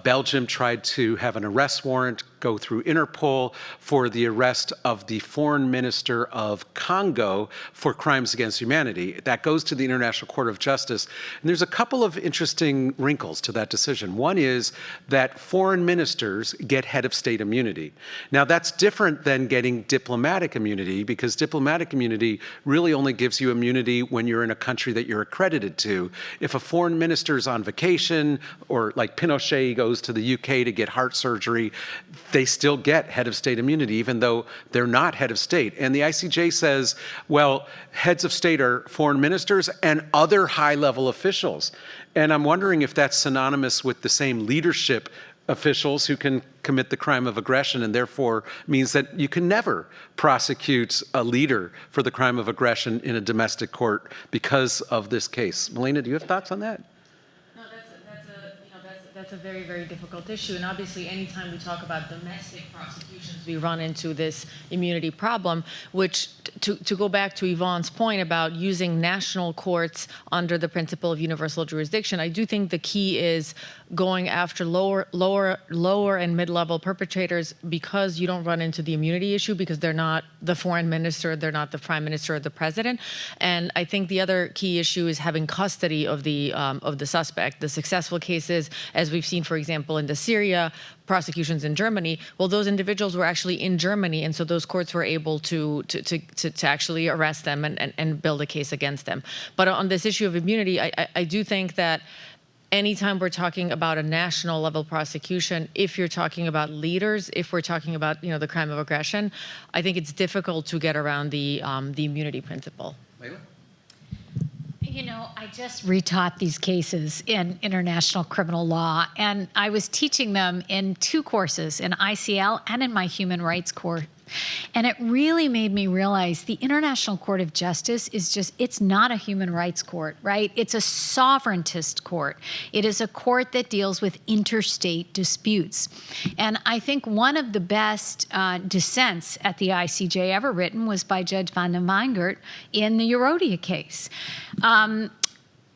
Belgium tried to have an arrest warrant go through Interpol for the arrest of the foreign minister of Congo for crimes against humanity. That goes to the International Court of Justice. And there's a couple of interesting wrinkles to that decision. One is that foreign ministers get head of state immunity. Now, that's different than getting diplomatic immunity, because diplomatic immunity really only gives you immunity when you're in a country that you're accredited to. If a foreign minister's on vacation, or like Pinochet goes to the UK to get heart surgery, they still get head of state immunity, even though they're not head of state. And the ICJ says, well, heads of state are foreign ministers and other high-level officials. And I'm wondering if that's synonymous with the same leadership officials who can commit the crime of aggression, and therefore means that you can never prosecute a leader for the crime of aggression in a domestic court because of this case. Melina, do you have thoughts on that? That's a very, very difficult issue. And obviously, anytime we talk about domestic prosecutions, we run into this immunity problem, which, to go back to Yvonne's point about using national courts under the principle of universal jurisdiction, I do think the key is going after lower and mid-level perpetrators, because you don't run into the immunity issue, because they're not the foreign minister, they're not the prime minister or the president. And I think the other key issue is having custody of the suspect. The successful cases, as we've seen, for example, in the Syria prosecutions in Germany, well, those individuals were actually in Germany, and so those courts were able to actually arrest them and build a case against them. But on this issue of immunity, I do think that anytime we're talking about a national level prosecution, if you're talking about leaders, if we're talking about the crime of aggression, I think it's difficult to get around the immunity principle. Leila? I just retaught these cases in international criminal law, and I was teaching them in 2 courses, in ICL and in my human rights course. And it really made me realize the International Court of Justice it's not a human rights court, right? It's a sovereigntist court. It is a court that deals with interstate disputes. And I think one of the best dissents at the ICJ ever written was by Judge van den Weingart in the Eurydia case.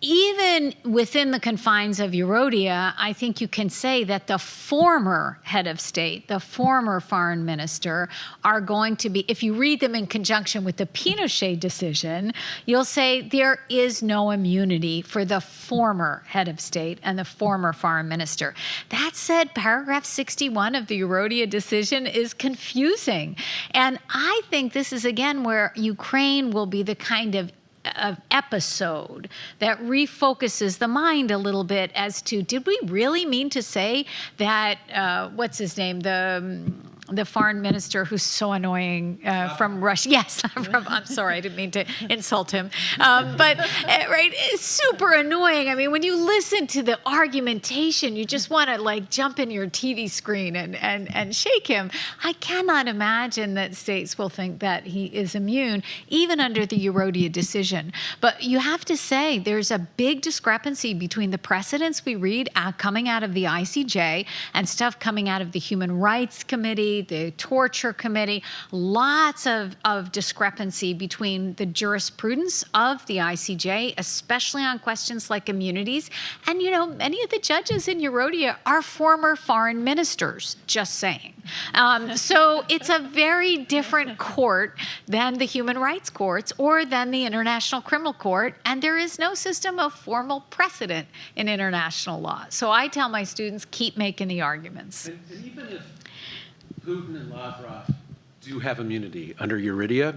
Even within the confines of Eurydia, I think you can say that the former head of state, the former foreign minister, are going to be, if you read them in conjunction with the Pinochet decision, you'll say there is no immunity for the former head of state and the former foreign minister. That said, paragraph 61 of the Eurydia decision is confusing. And I think this is, again, where Ukraine will be the kind of episode that refocuses the mind a little bit as to, did we really mean to say that, what's his name, the foreign minister who's so annoying from Russia. Yes, I'm sorry, I didn't mean to insult him. But right, it's super annoying. I mean, when you listen to the argumentation, you just want to jump in your TV screen and shake him. I cannot imagine that states will think that he is immune, even under the Eurydia decision. But you have to say there's a big discrepancy between the precedents we read coming out of the ICJ and stuff coming out of the Human Rights Committee Committee, the Torture Committee, lots of discrepancy between the jurisprudence of the ICJ, especially on questions like immunities. And, you know, many of the judges in Eurodia are former foreign ministers, just saying. So it's a very different court than the human rights courts or than the International Criminal Court, and there is no system of formal precedent in international law. So I tell my students, keep making the arguments. And even if Putin and Lavrov do have immunity under Euridia,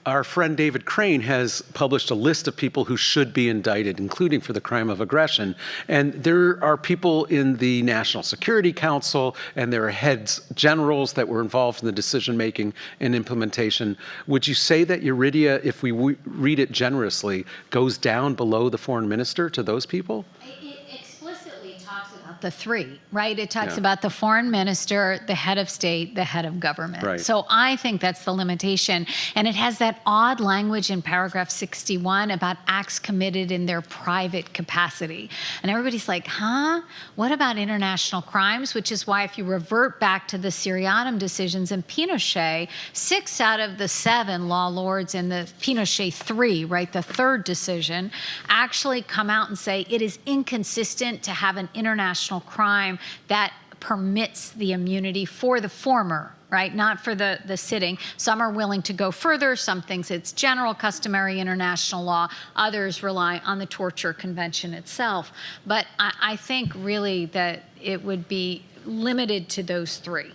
our friend David Crane has published a list of people who should be indicted, including for the crime of aggression. And there are people in the National Security Council, and there are heads, generals that were involved in the decision-making and implementation. Would you say that Euridia, if we read it generously, goes down below the foreign minister to those people? It explicitly talks about the three, right? It talks about the foreign minister, the head of state, the head of government. Right. So I think that's the limitation. And it has that odd language in paragraph 61 about acts committed in their private capacity. And everybody's like, huh? What about international crimes? Which is why if you revert back to the Seriatim decisions in Pinochet, 6 out of the 7 law lords in the Pinochet 3, right, the third decision, actually come out and say it is inconsistent to have an international crime that permits the immunity for the former, right? Not for the sitting. Some are willing to go further. Some thinks it's general customary international law. Others rely on the Torture Convention itself. But I think really that it would be limited to those three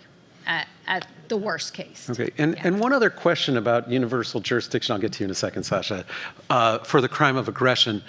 at the worst case. Okay, and one other question about universal jurisdiction, I'll get to you in a second, Sasha, for the crime of aggression.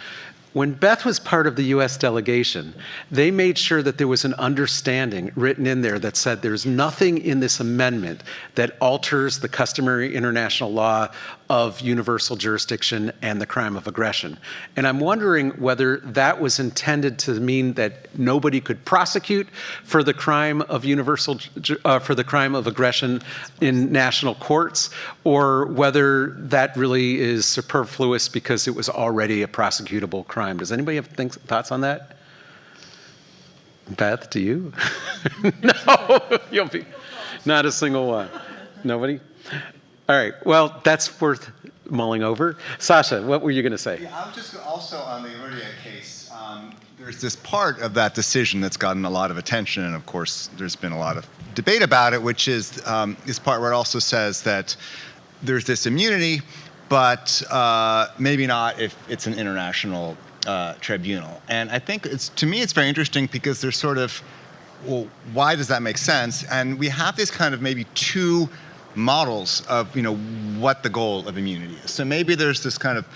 When Beth was part of the U.S. delegation, they made sure that there was an understanding written in there that said there's nothing in this amendment that alters the customary international law of universal jurisdiction and the crime of aggression. And I'm wondering whether that was intended to mean that nobody could prosecute for the crime of for the crime of aggression in national courts, or whether that really is superfluous because it was already a prosecutable crime. Does anybody have thoughts on that? Beth, do you? No, you'll be not a single one. Nobody? All right, well, that's worth mulling over. Sasha, what were you going to say? Yeah, I was just also on the Euridia case. There's this part of that decision that's gotten a lot of attention, and of course, there's been a lot of debate about it, which is this part where it also says that there's this immunity, but maybe not if it's an international tribunal. And I think to me, it's very interesting because there's sort of, well, why does that make sense? And we have this kind of maybe two models of, you know, what the goal of immunity is. So maybe there's this kind of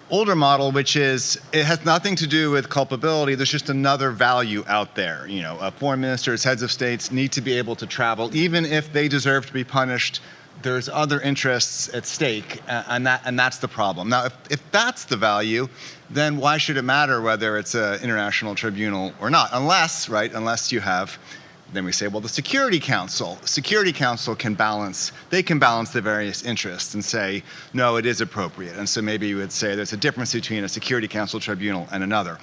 older model, which is it has nothing to do with culpability. There's just another value out there. You know, foreign ministers, heads of states need to be able to travel, even if they deserve to be punished. There's other interests at stake, and that's the problem. Now, if that's the value, then why should it matter whether it's an international tribunal or not? Unless you have, then we say, well, the Security Council can balance the various interests and say, no, it is appropriate. And so maybe you would say there's a difference between a Security Council tribunal and another.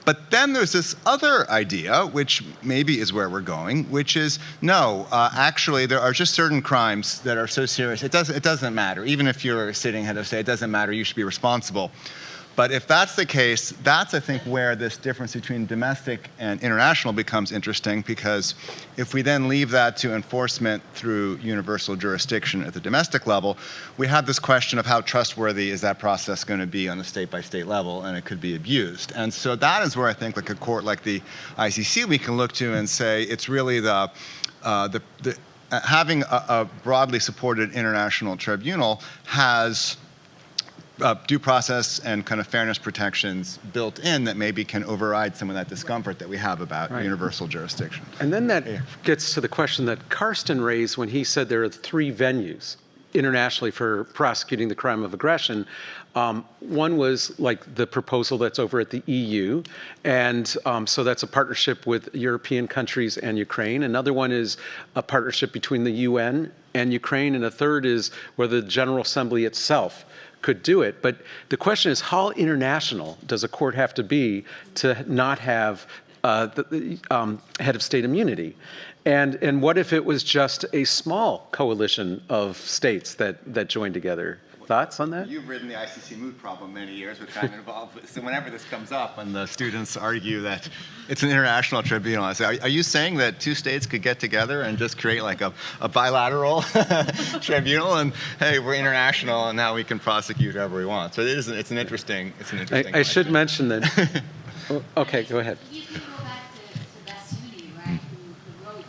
But then there's this other idea, which maybe is where we're going, which is, no, actually, there are just certain crimes that are so serious, it doesn't matter. Even if you're a sitting head of state, it doesn't matter, you should be responsible. But if that's the case, that's, I think, where this difference between domestic and international becomes interesting, because if we then leave that to enforcement through universal jurisdiction at the domestic level, we have this question of how trustworthy is that process going to be on a state-by-state level, and it could be abused. And so that is where I think, like a court like the ICC, we can look to and say it's really having a broadly supported international tribunal has due process and kind of fairness protections built in that maybe can override some of that discomfort that we have about universal jurisdiction. And then that gets to the question that Karsten raised when he said there are 3 venues internationally for prosecuting the crime of aggression. One was like the proposal that's over at the EU, and so that's a partnership with European countries and Ukraine. Another one is a partnership between the UN and Ukraine, and a third is whether the General Assembly itself could do it. But the question is, how international does a court have to be to not have head of state immunity. And what if it was just a small coalition of states that joined together? Thoughts on that? You've written the ICC moot problem many years, which I'm involved with. So whenever this comes up and the students argue that it's an international tribunal, I say, are you saying that two states could get together and just create like a bilateral tribunal and, hey, we're international and now we can prosecute whoever we want? So it's an interesting I should mention that. Okay, go ahead. You can go back to Bassuni, right, who wrote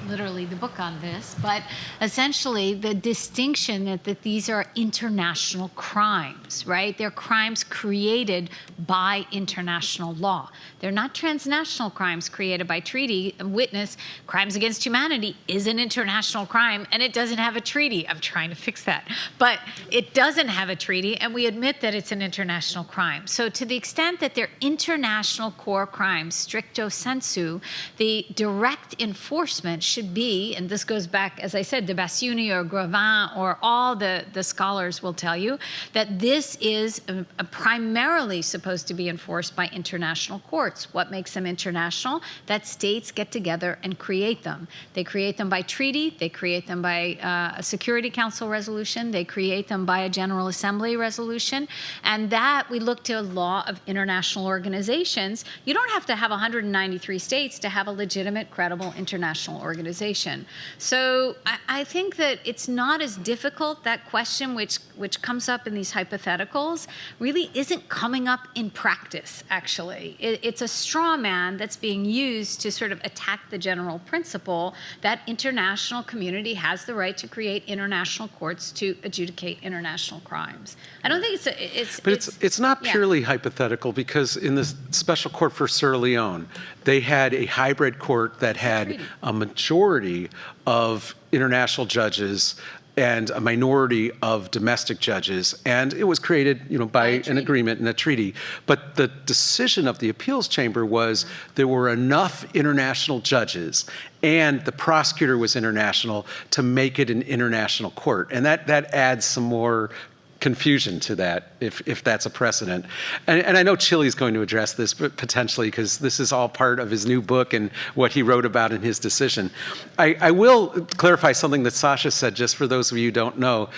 literally the book on this, but essentially the distinction that these are international crimes, right? They're crimes created by international law. They're not transnational crimes created by treaty. Witness, crimes against humanity is an international crime, and it doesn't have a treaty. I'm trying to fix that. But it doesn't have a treaty, and we admit that it's an international crime. So to the extent that they're international core crimes, stricto sensu, the direct enforcement should be, and this goes back, as I said, to Bassuni or Gravin or all the scholars will tell you, that this is primarily supposed to be enforced by international courts. What makes them international? That states get together and create them. They create them by treaty. They create them by a Security Council resolution. They create them by a General Assembly resolution. And that we look to law of international organizations. You don't have to have 193 states to have a legitimate, credible international organization. So I think that it's not as difficult. That question which comes up in these hypotheticals really isn't coming up in practice, actually. It's a straw man that's being used to sort of attack the general principle that international community has the right to create international courts to adjudicate international crimes. I don't think it's not purely hypothetical, because in the Special Court for Sierra Leone, they had a hybrid court that had a majority of international judges and a minority of domestic judges, and it was created, by an agreement and a treaty. But the decision of the appeals chamber was there were enough international judges, and the prosecutor was international, to make it an international court, and that adds some more confusion to that, if that's a precedent. And I know Chile's going to address this, but potentially, because this is all part of his new book and what he wrote about in his decision. I will clarify something that Sasha said, just for those of you who don't know.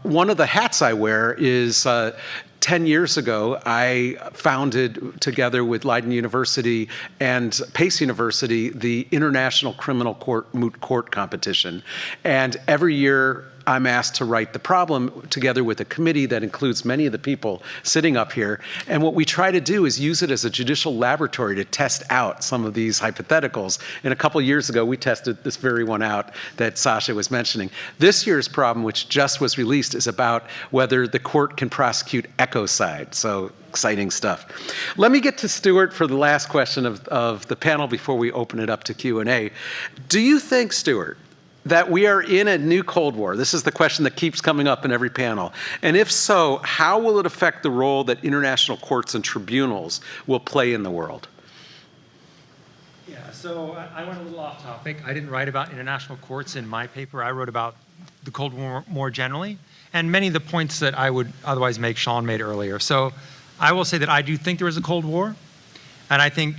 One of the hats I wear is 10 years ago, I founded, together with Leiden University and Pace University, the International Criminal Court Moot Court Competition. And every year, I'm asked to write the problem together with a committee that includes many of the people sitting up here. And what we try to do is use it as a judicial laboratory to test out some of these hypotheticals. And a couple years ago, we tested this very one out that Sasha was mentioning. This year's problem, which just was released, is about whether the court can prosecute ecocide. So exciting stuff. Let me get to Stuart for the last question of the panel before we open it up to Q&A. Do you think, Stuart, that we are in a new Cold War? This is the question that keeps coming up in every panel. And if so, how will it affect the role that international courts and tribunals will play in the world? Yeah, so I went a little off topic. I didn't write about international courts in my paper. I wrote about the Cold War more generally. And many of the points that I would otherwise make, Sean made earlier. So I will say that I do think there is a Cold War. And I think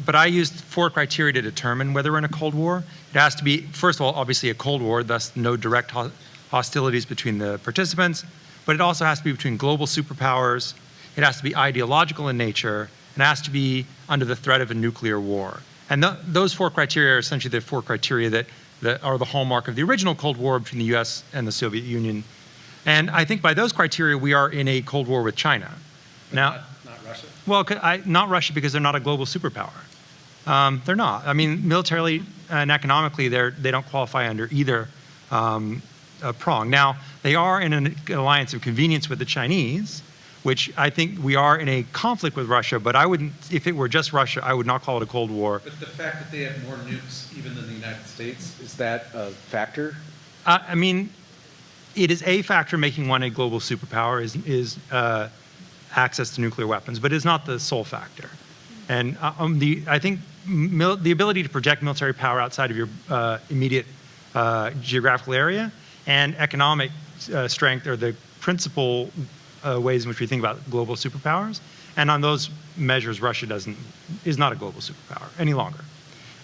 but I used 4 criteria to determine whether we're in a Cold War. It has to be, first of all, obviously a Cold War, thus no direct hostilities between the participants, but it also has to be between global superpowers. It has to be ideological in nature, and it has to be under the threat of a nuclear war. And those 4 criteria are essentially the 4 criteria that are the hallmark of the original Cold War between the US and the Soviet Union. And I think by those criteria, we are in a Cold War with China. Now, Not Russia? well, not Russia, because they're not a global superpower. They're not. I mean, militarily and economically, they don't qualify under either prong. Now, they are in an alliance of convenience with the Chinese, which I think we are in a conflict with Russia, but I wouldn't, if it were just Russia, I would not call it a Cold War. But the fact that they have more nukes even than the United States, is that a factor? I mean, it is a factor making one a global superpower is access to nuclear weapons, but it's not the sole factor. And I think the ability to project military power outside of your immediate geographical area and economic strength are the principal ways in which we think about global superpowers. And on those measures, Russia is not a global superpower any longer.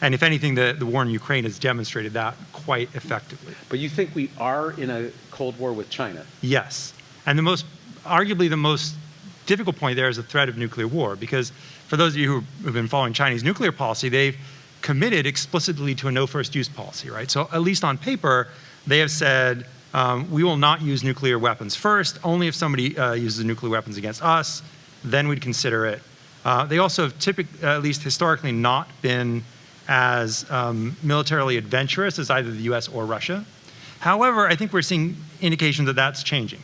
And if anything, the war in Ukraine has demonstrated that quite effectively. But you think we are in a Cold War with China? Yes. And arguably the most difficult point there is the threat of nuclear war, because for those of you who've been following Chinese nuclear policy, they've committed explicitly to a no first use policy, right? So at least on paper, they have said, we will not use nuclear weapons first, only if somebody uses nuclear weapons against us, then we'd consider it. They also have at least historically not been as militarily adventurous as either the US or Russia. However, I think we're seeing indications that that's changing.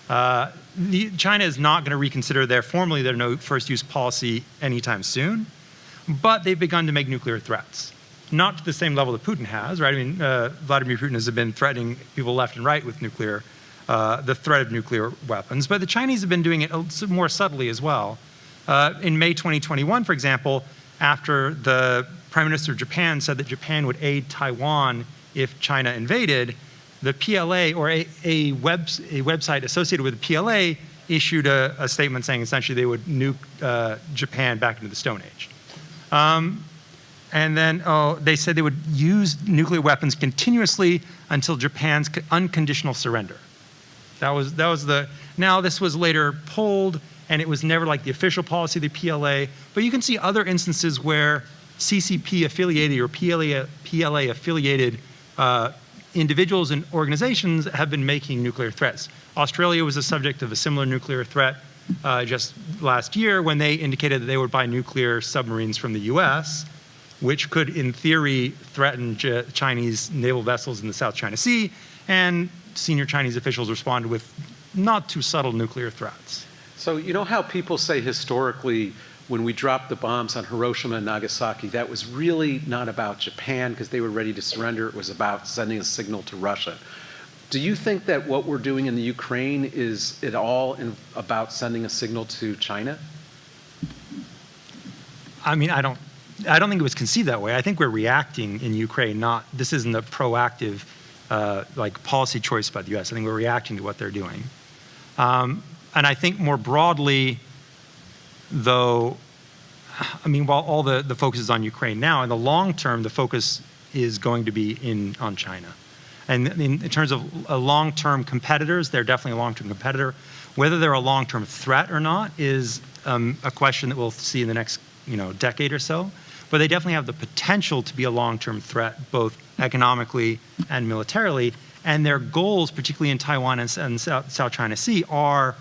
China is not going to reconsider formally their no first use policy anytime soon, but they've begun to make nuclear threats. Not to the same level that Putin has, right? I mean, Vladimir Putin has been threatening people left and right with the threat of nuclear weapons, but the Chinese have been doing it more subtly as well. In May 2021, for example, after the Prime Minister of Japan said that Japan would aid Taiwan if China invaded, the PLA, or a website associated with the PLA, issued a statement saying essentially they would nuke Japan back into the Stone Age. And then they said they would use nuclear weapons continuously until Japan's unconditional surrender. Now this was later pulled, and it was never like the official policy of the PLA, but you can see other instances where CCP affiliated or PLA affiliated individuals and organizations have been making nuclear threats. Australia was the subject of a similar nuclear threat just last year when they indicated that they would buy nuclear submarines from the US, which could, in theory, threaten Chinese naval vessels in the South China Sea, and senior Chinese officials responded with not too subtle nuclear threats. So you know how people say historically, when we dropped the bombs on Hiroshima and Nagasaki, that was really not about Japan because they were ready to surrender. It was about sending a signal to Russia. Do you think that what we're doing in the Ukraine is at all about sending a signal to China? I mean, I don't think it was conceived that way. I think we're reacting in Ukraine. This isn't a proactive policy choice by the U.S. I think we're reacting to what they're doing. And I think more broadly, though, I mean, while all the focus is on Ukraine now, in the long term, the focus is going to be on China. And in terms of long-term competitors, they're definitely a long-term competitor. Whether they're a long-term threat or not is a question that we'll see in the next decade or so. But they definitely have the potential to be a long-term threat, both economically and militarily. And their goals, particularly in Taiwan and South China Sea, are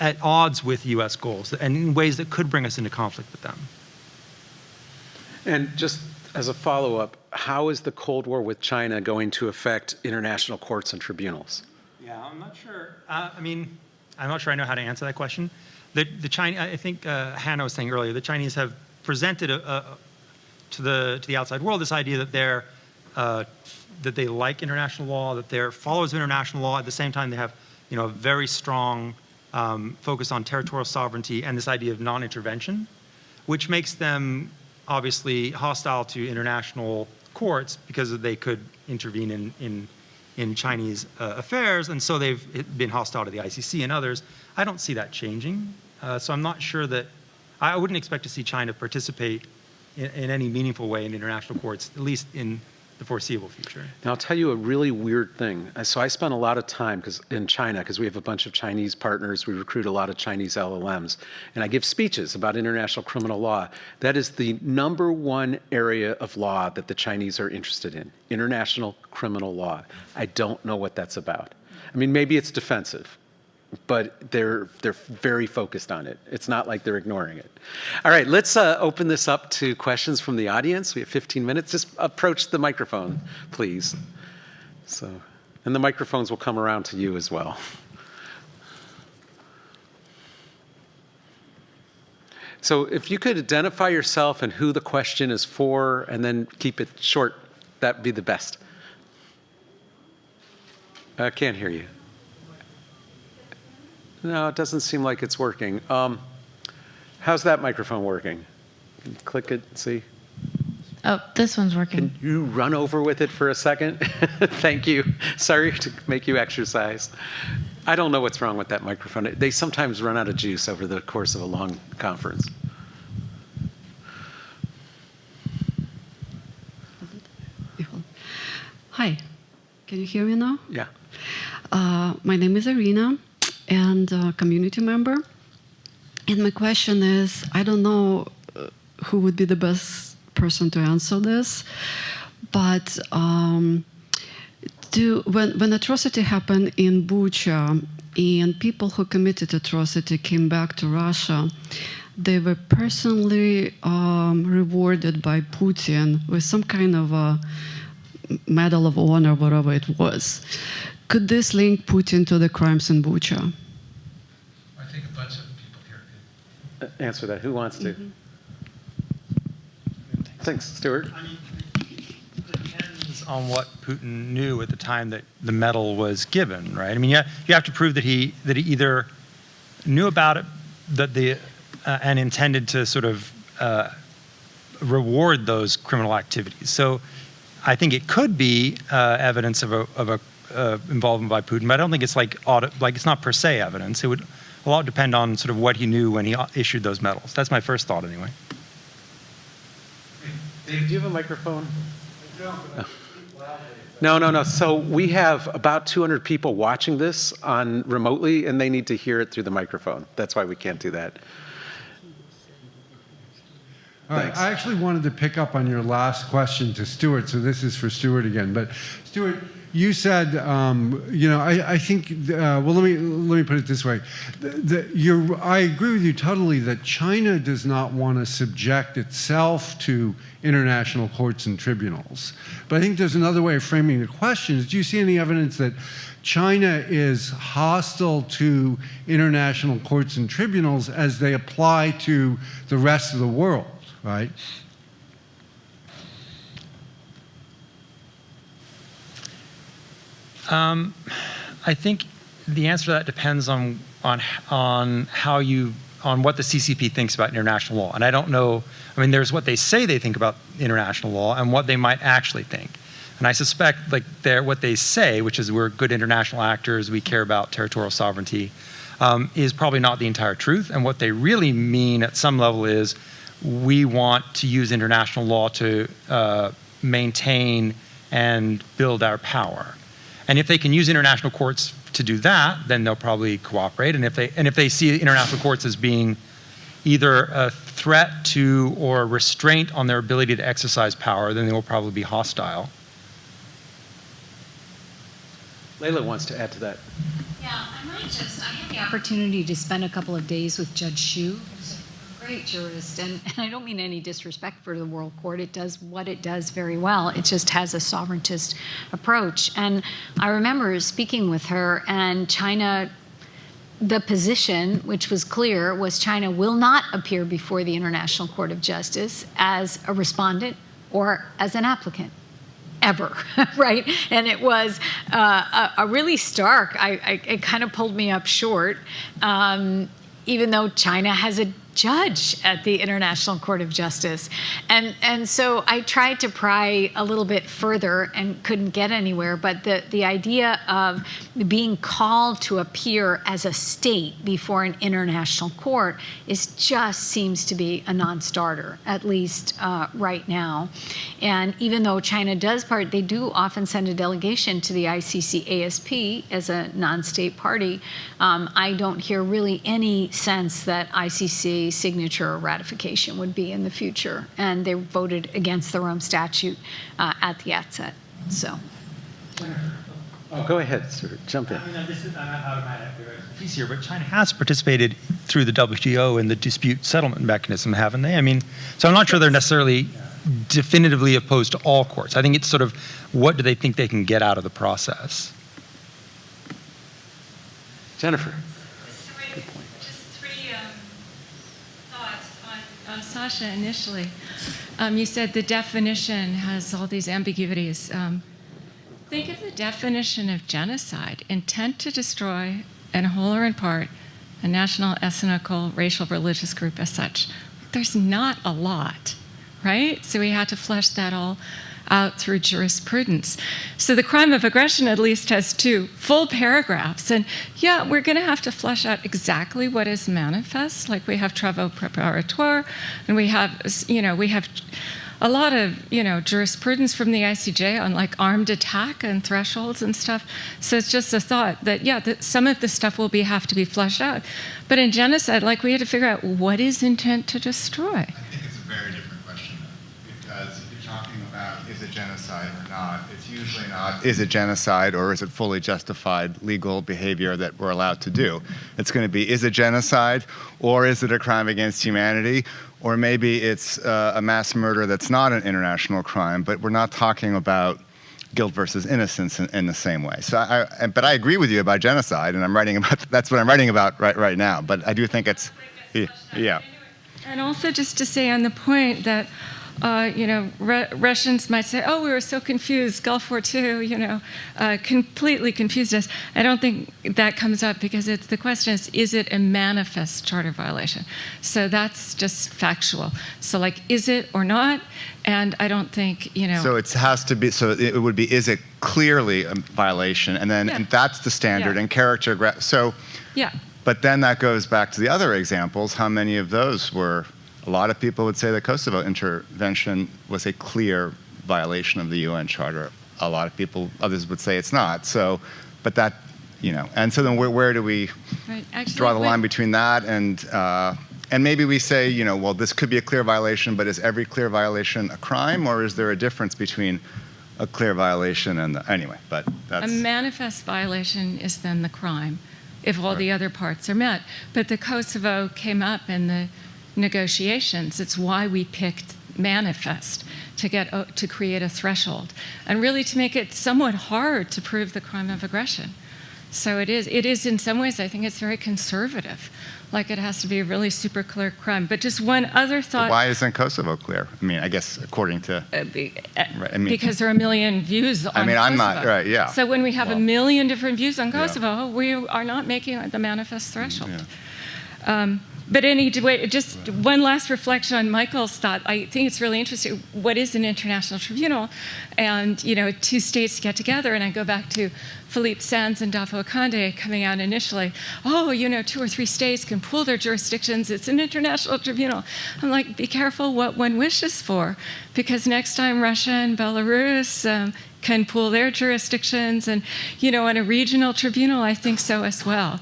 at odds with U.S. goals and in ways that could bring us into conflict with them. And just as a follow-up, how is the Cold War with China going to affect international courts and tribunals? Yeah, I'm not sure. I'm not sure I know how to answer that question. The Chinese, I think Hannah was saying earlier, the Chinese have presented to the outside world this idea that that they like international law, that they're followers of international law. At the same time, they have a very strong focus on territorial sovereignty and this idea of non-intervention, which makes them obviously hostile to international courts because they could intervene in Chinese affairs, and so they've been hostile to the ICC and others. I don't see that changing, so I'm not sure that I wouldn't expect to see China participate in any meaningful way in international courts, at least in the foreseeable future. Now, I'll tell you a really weird thing. So I spent a lot of time in China because we have a bunch of Chinese partners. We recruit a lot of Chinese LLMs. And I give speeches about international criminal law. That is the #1 area of law that the Chinese are interested in, international criminal law. I don't know what that's about. I mean, maybe it's defensive, but they're very focused on it. It's not like they're ignoring it. All right, let's open this up to questions from the audience. We have 15 minutes. Just approach the microphone, please. And the microphones will come around to you as well. So if you could identify yourself and who the question is for, and then keep it short, that'd be the best. I can't hear you. No, it doesn't seem like it's working. How's that microphone working? Click it, see? Oh, this one's working. Can you run over with it for a second? Thank you. Sorry to make you exercise. I don't know what's wrong with that microphone. They sometimes run out of juice over the course of a long conference. Hi, can you hear me now? Yeah. My name is Irina, and a community member. And my question is, I don't know who would be the best person to answer this, but when atrocity happened in Bucha, and people who committed atrocity came back to Russia, they were personally rewarded by Putin with some kind of a Medal of Honor, whatever it was. Could this link Putin to the crimes in Bucha? I think a bunch of people here could. Answer that. Who wants to? Thanks, Stuart. I mean, it depends on what Putin knew at the time that the medal was given, right? I mean, you have to prove that he either knew about it, and intended to sort of reward those criminal activities. So I think it could be evidence of a involvement by Putin, but I don't think it's like it's not per se evidence. It would a lot depend on sort of what he knew when he issued those medals. That's my first thought, anyway. Dave, do you have a microphone? No. So we have about 200 people watching this on remotely, and they need to hear it through the microphone. That's why we can't do that. All right, I actually wanted to pick up on your last question to Stuart, so this is for Stuart again. But Stuart, you said, I think, well, let me put it this way. I agree with you totally that China does not want to subject itself to international courts and tribunals. But I think there's another way of framing the question. Do you see any evidence that China is hostile to international courts and tribunals as they apply to the rest of the world? Right? I think the answer to that depends on what the CCP thinks about international law. And I don't know, I mean, there's what they say they think about international law and what they might actually think. And I suspect what they say, which is we're good international actors, we care about territorial sovereignty, is probably not the entire truth. And what they really mean at some level is we want to use international law to maintain and build our power. And if they can use international courts to do that, then they'll probably cooperate. And if they see international courts as being either a threat to or a restraint on their ability to exercise power, then they will probably be hostile. Layla wants to add to that. Yeah, I had the opportunity to spend a couple of days with Judge Hsu, who's a great jurist, and I don't mean any disrespect for the World Court. It does what it does very well. It just has a sovereigntist approach. And I remember speaking with her, and China, the position, which was clear, was China will not appear before the International Court of Justice as a respondent or as an applicant. Ever, right? And it was a really stark, it kind of pulled me up short, even though China has a judge at the International Court of Justice. And so I tried to pry a little bit further and couldn't get anywhere, but the idea of being called to appear as a state before an international court just seems to be a non-starter, at least right now. And even though China does they do often send a delegation to the ICC ASP as a non-state party. I don't hear really any sense that ICC signature or ratification would be in the future. And they voted against the Rome Statute at the outset. So. Oh, go ahead, sir. Jump in. I mean, I'm out of my expertise here, but China has participated through the WTO in the dispute settlement mechanism, haven't they? I mean, so I'm not sure they're necessarily definitively opposed to all courts. I think it's sort of what do they think they can get out of the process? Jennifer. Just three thoughts on Sasha initially. You said the definition has all these ambiguities. Think of the definition of genocide: intent to destroy, in whole or in part, a national, ethnical, racial, religious group as such. There's not a lot, right? So we had to flesh that all out through jurisprudence. So the crime of aggression at least has 2 full paragraphs. And yeah, we're going to have to flesh out exactly what is manifest. Like we have travaux préparatoires, and we have a lot of, jurisprudence from the ICJ on like armed attack and thresholds and stuff. So it's just a thought that, that some of this stuff will have to be fleshed out. But in genocide, like we had to figure out what is intent to destroy. I think it's a very different question, though, because if you're talking about is it genocide or not, it's usually not is it genocide or is it fully justified legal behavior that we're allowed to do. It's going to be is it genocide or is it a crime against humanity? Or maybe it's a mass murder that's not an international crime, but we're not talking about guilt versus innocence in the same way. So, but I agree with you about genocide, and that's what I'm writing about right now. But I do think it's, yeah. And also just to say on the point that, Russians might say, oh, we were so confused, Gulf War II, completely confused us. I don't think that comes up because the question is it a manifest charter violation? So that's just factual. So like, is it or not? And I don't think, So it has to be, so it would be, is it clearly a violation? And then and that's the standard and character. So, but then that goes back to the other examples. How many of those were? A lot of people would say the Kosovo intervention was a clear violation of the UN Charter. A lot of people, others would say it's not. So, but that, and so then where do we draw the line between that and maybe we say, well, this could be a clear violation, but is every clear violation a crime, or is there a difference between a clear violation and anyway? But that's a manifest violation is then the crime, if all the other parts are met. But the Kosovo came up in the negotiations. It's why we picked manifest to create a threshold and really to make it somewhat hard to prove the crime of aggression. So it is in some ways, I think it's very conservative. Like it has to be a really super clear crime. But just one other thought. But why isn't Kosovo clear? I mean, I guess according to... because there are a million views on Kosovo. I'm not, right, yeah. So when we have a million different views on Kosovo, we are not making the manifest threshold. But anyway, just one last reflection on Michael's thought. I think it's really interesting. What is an international tribunal? And, 2 states get together, and I go back to Philippe Sands and Dafo Akande coming out initially. Oh, 2 or 3 states can pool their jurisdictions. It's an international tribunal. I'm like, be careful what one wishes for, because next time Russia and Belarus can pool their jurisdictions, and, on a regional tribunal, I think so as well.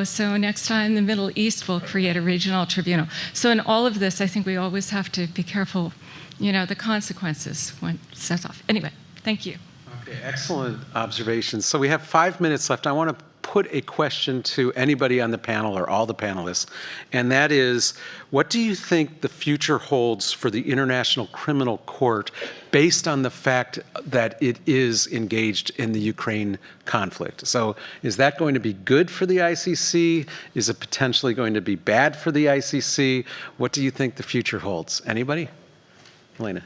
So next time the Middle East will create a regional tribunal. So in all of this, I think we always have to be careful, the consequences when it sets off. Anyway, thank you. Okay, excellent observations. So we have 5 minutes left. I want to put a question to anybody on the panel or all the panelists, and that is, what do you think the future holds for the International Criminal Court based on the fact that it is engaged in the Ukraine conflict? So is that going to be good for the ICC? Is it potentially going to be bad for the ICC? What do you think the future holds? Anybody? Elena.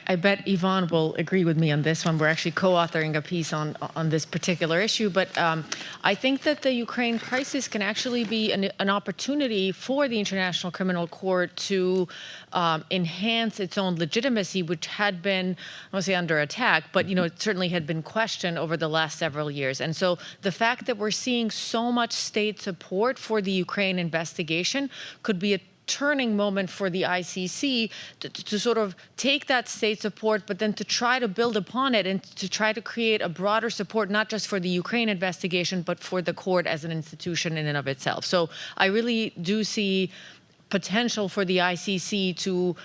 I bet Yvonne will agree with me on this one. We're actually co-authoring a piece on this particular issue, but I think that the Ukraine crisis can actually be an opportunity for the International Criminal Court to enhance its own legitimacy, which had been, I won't say under attack, but it certainly had been questioned over the last several years. And so the fact that we're seeing so much state support for the Ukraine investigation could be a turning moment for the ICC to sort of take that state support, but then to try to build upon it and to try to create a broader support, not just for the Ukraine investigation, but for the court as an institution in and of itself. So I really do see potential for the ICC to,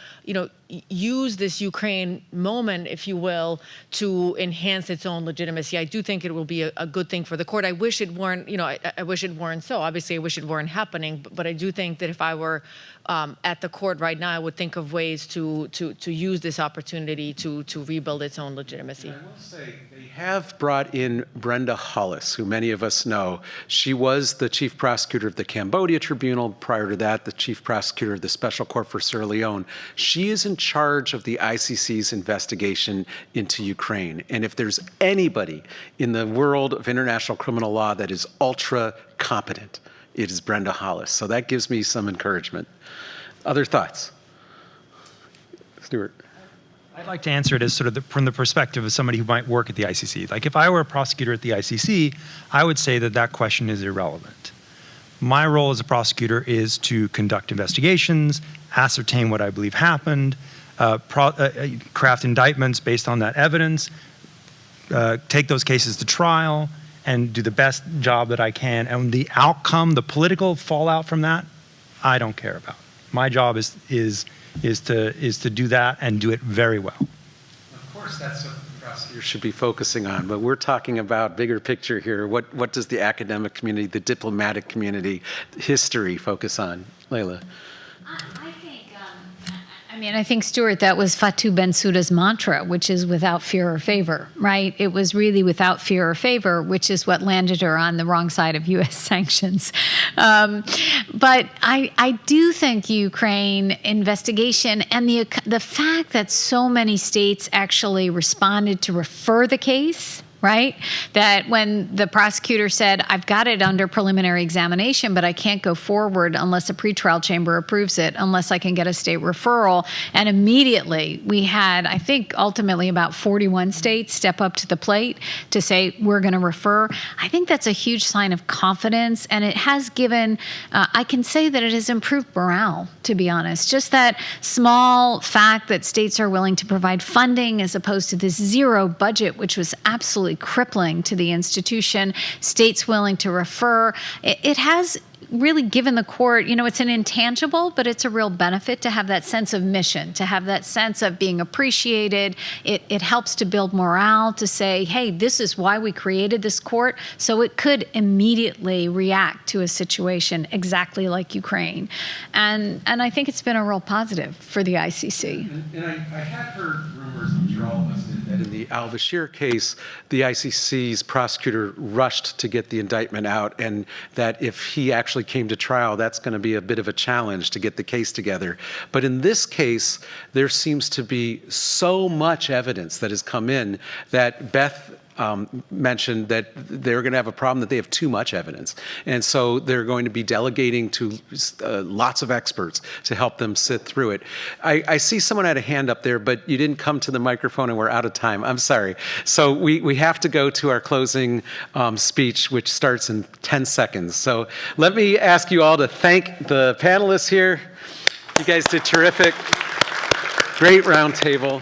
use this Ukraine moment, if you will, to enhance its own legitimacy. I do think it will be a good thing for the court. I wish it weren't, I wish it weren't so. Obviously, I wish it weren't happening, but I do think that if I were at the court right now, I would think of ways to use this opportunity to rebuild its own legitimacy. I will say they have brought in Brenda Hollis, who many of us know. She was the chief prosecutor of the Cambodia Tribunal. Prior to that, the chief prosecutor of the Special Court for Sierra Leone. She is in charge of the ICC's investigation into Ukraine. And if there's anybody in the world of international criminal law that is ultra competent, it is Brenda Hollis. So that gives me some encouragement. Other thoughts? Stuart. I'd like to answer it as sort of from the perspective of somebody who might work at the ICC. Like if I were a prosecutor at the ICC, I would say that that question is irrelevant. My role as a prosecutor is to conduct investigations, ascertain what I believe happened, craft indictments based on that evidence, take those cases to trial, and do the best job that I can. And the outcome, the political fallout from that, I don't care about. My job is to do that and do it very well. Of course, that's what the prosecutor should be focusing on, but we're talking about bigger picture here. What does the academic community, the diplomatic community, history focus on? Layla. I think, Stuart, that was Fatou Bensouda's mantra, which is without fear or favor, right? It was really without fear or favor, which is what landed her on the wrong side of U.S. sanctions. But I do think Ukraine investigation and the fact that so many states actually responded to refer the case, right? That when the prosecutor said, I've got it under preliminary examination, but I can't go forward unless a pretrial chamber approves it, unless I can get a state referral. And immediately we had, I think, ultimately about 41 states step up to the plate to say, we're going to refer. I think that's a huge sign of confidence. And it has given, I can say that it has improved morale, to be honest. Just that small fact that states are willing to provide funding as opposed to this zero budget, which was absolutely crippling to the institution, states willing to refer. It has really given the court, it's an intangible, but it's a real benefit to have that sense of mission, to have that sense of being appreciated. It helps to build morale, to say, hey, this is why we created this court, so it could immediately react to a situation exactly like Ukraine. And I think it's been a real positive for the ICC. And I had heard rumors, I'm sure all of us did, that in the al-Bashir case, the ICC's prosecutor rushed to get the indictment out, and that if he actually came to trial, that's going to be a bit of a challenge to get the case together. But in this case, there seems to be so much evidence that has come in that Beth mentioned that they're going to have a problem that they have too much evidence. And so they're going to be delegating to lots of experts to help them sit through it. I see someone had a hand up there, but you didn't come to the microphone and we're out of time. I'm sorry. So we have to go to our closing speech, which starts in 10 seconds. So let me ask you all to thank the panelists here. You guys did terrific. Great round table.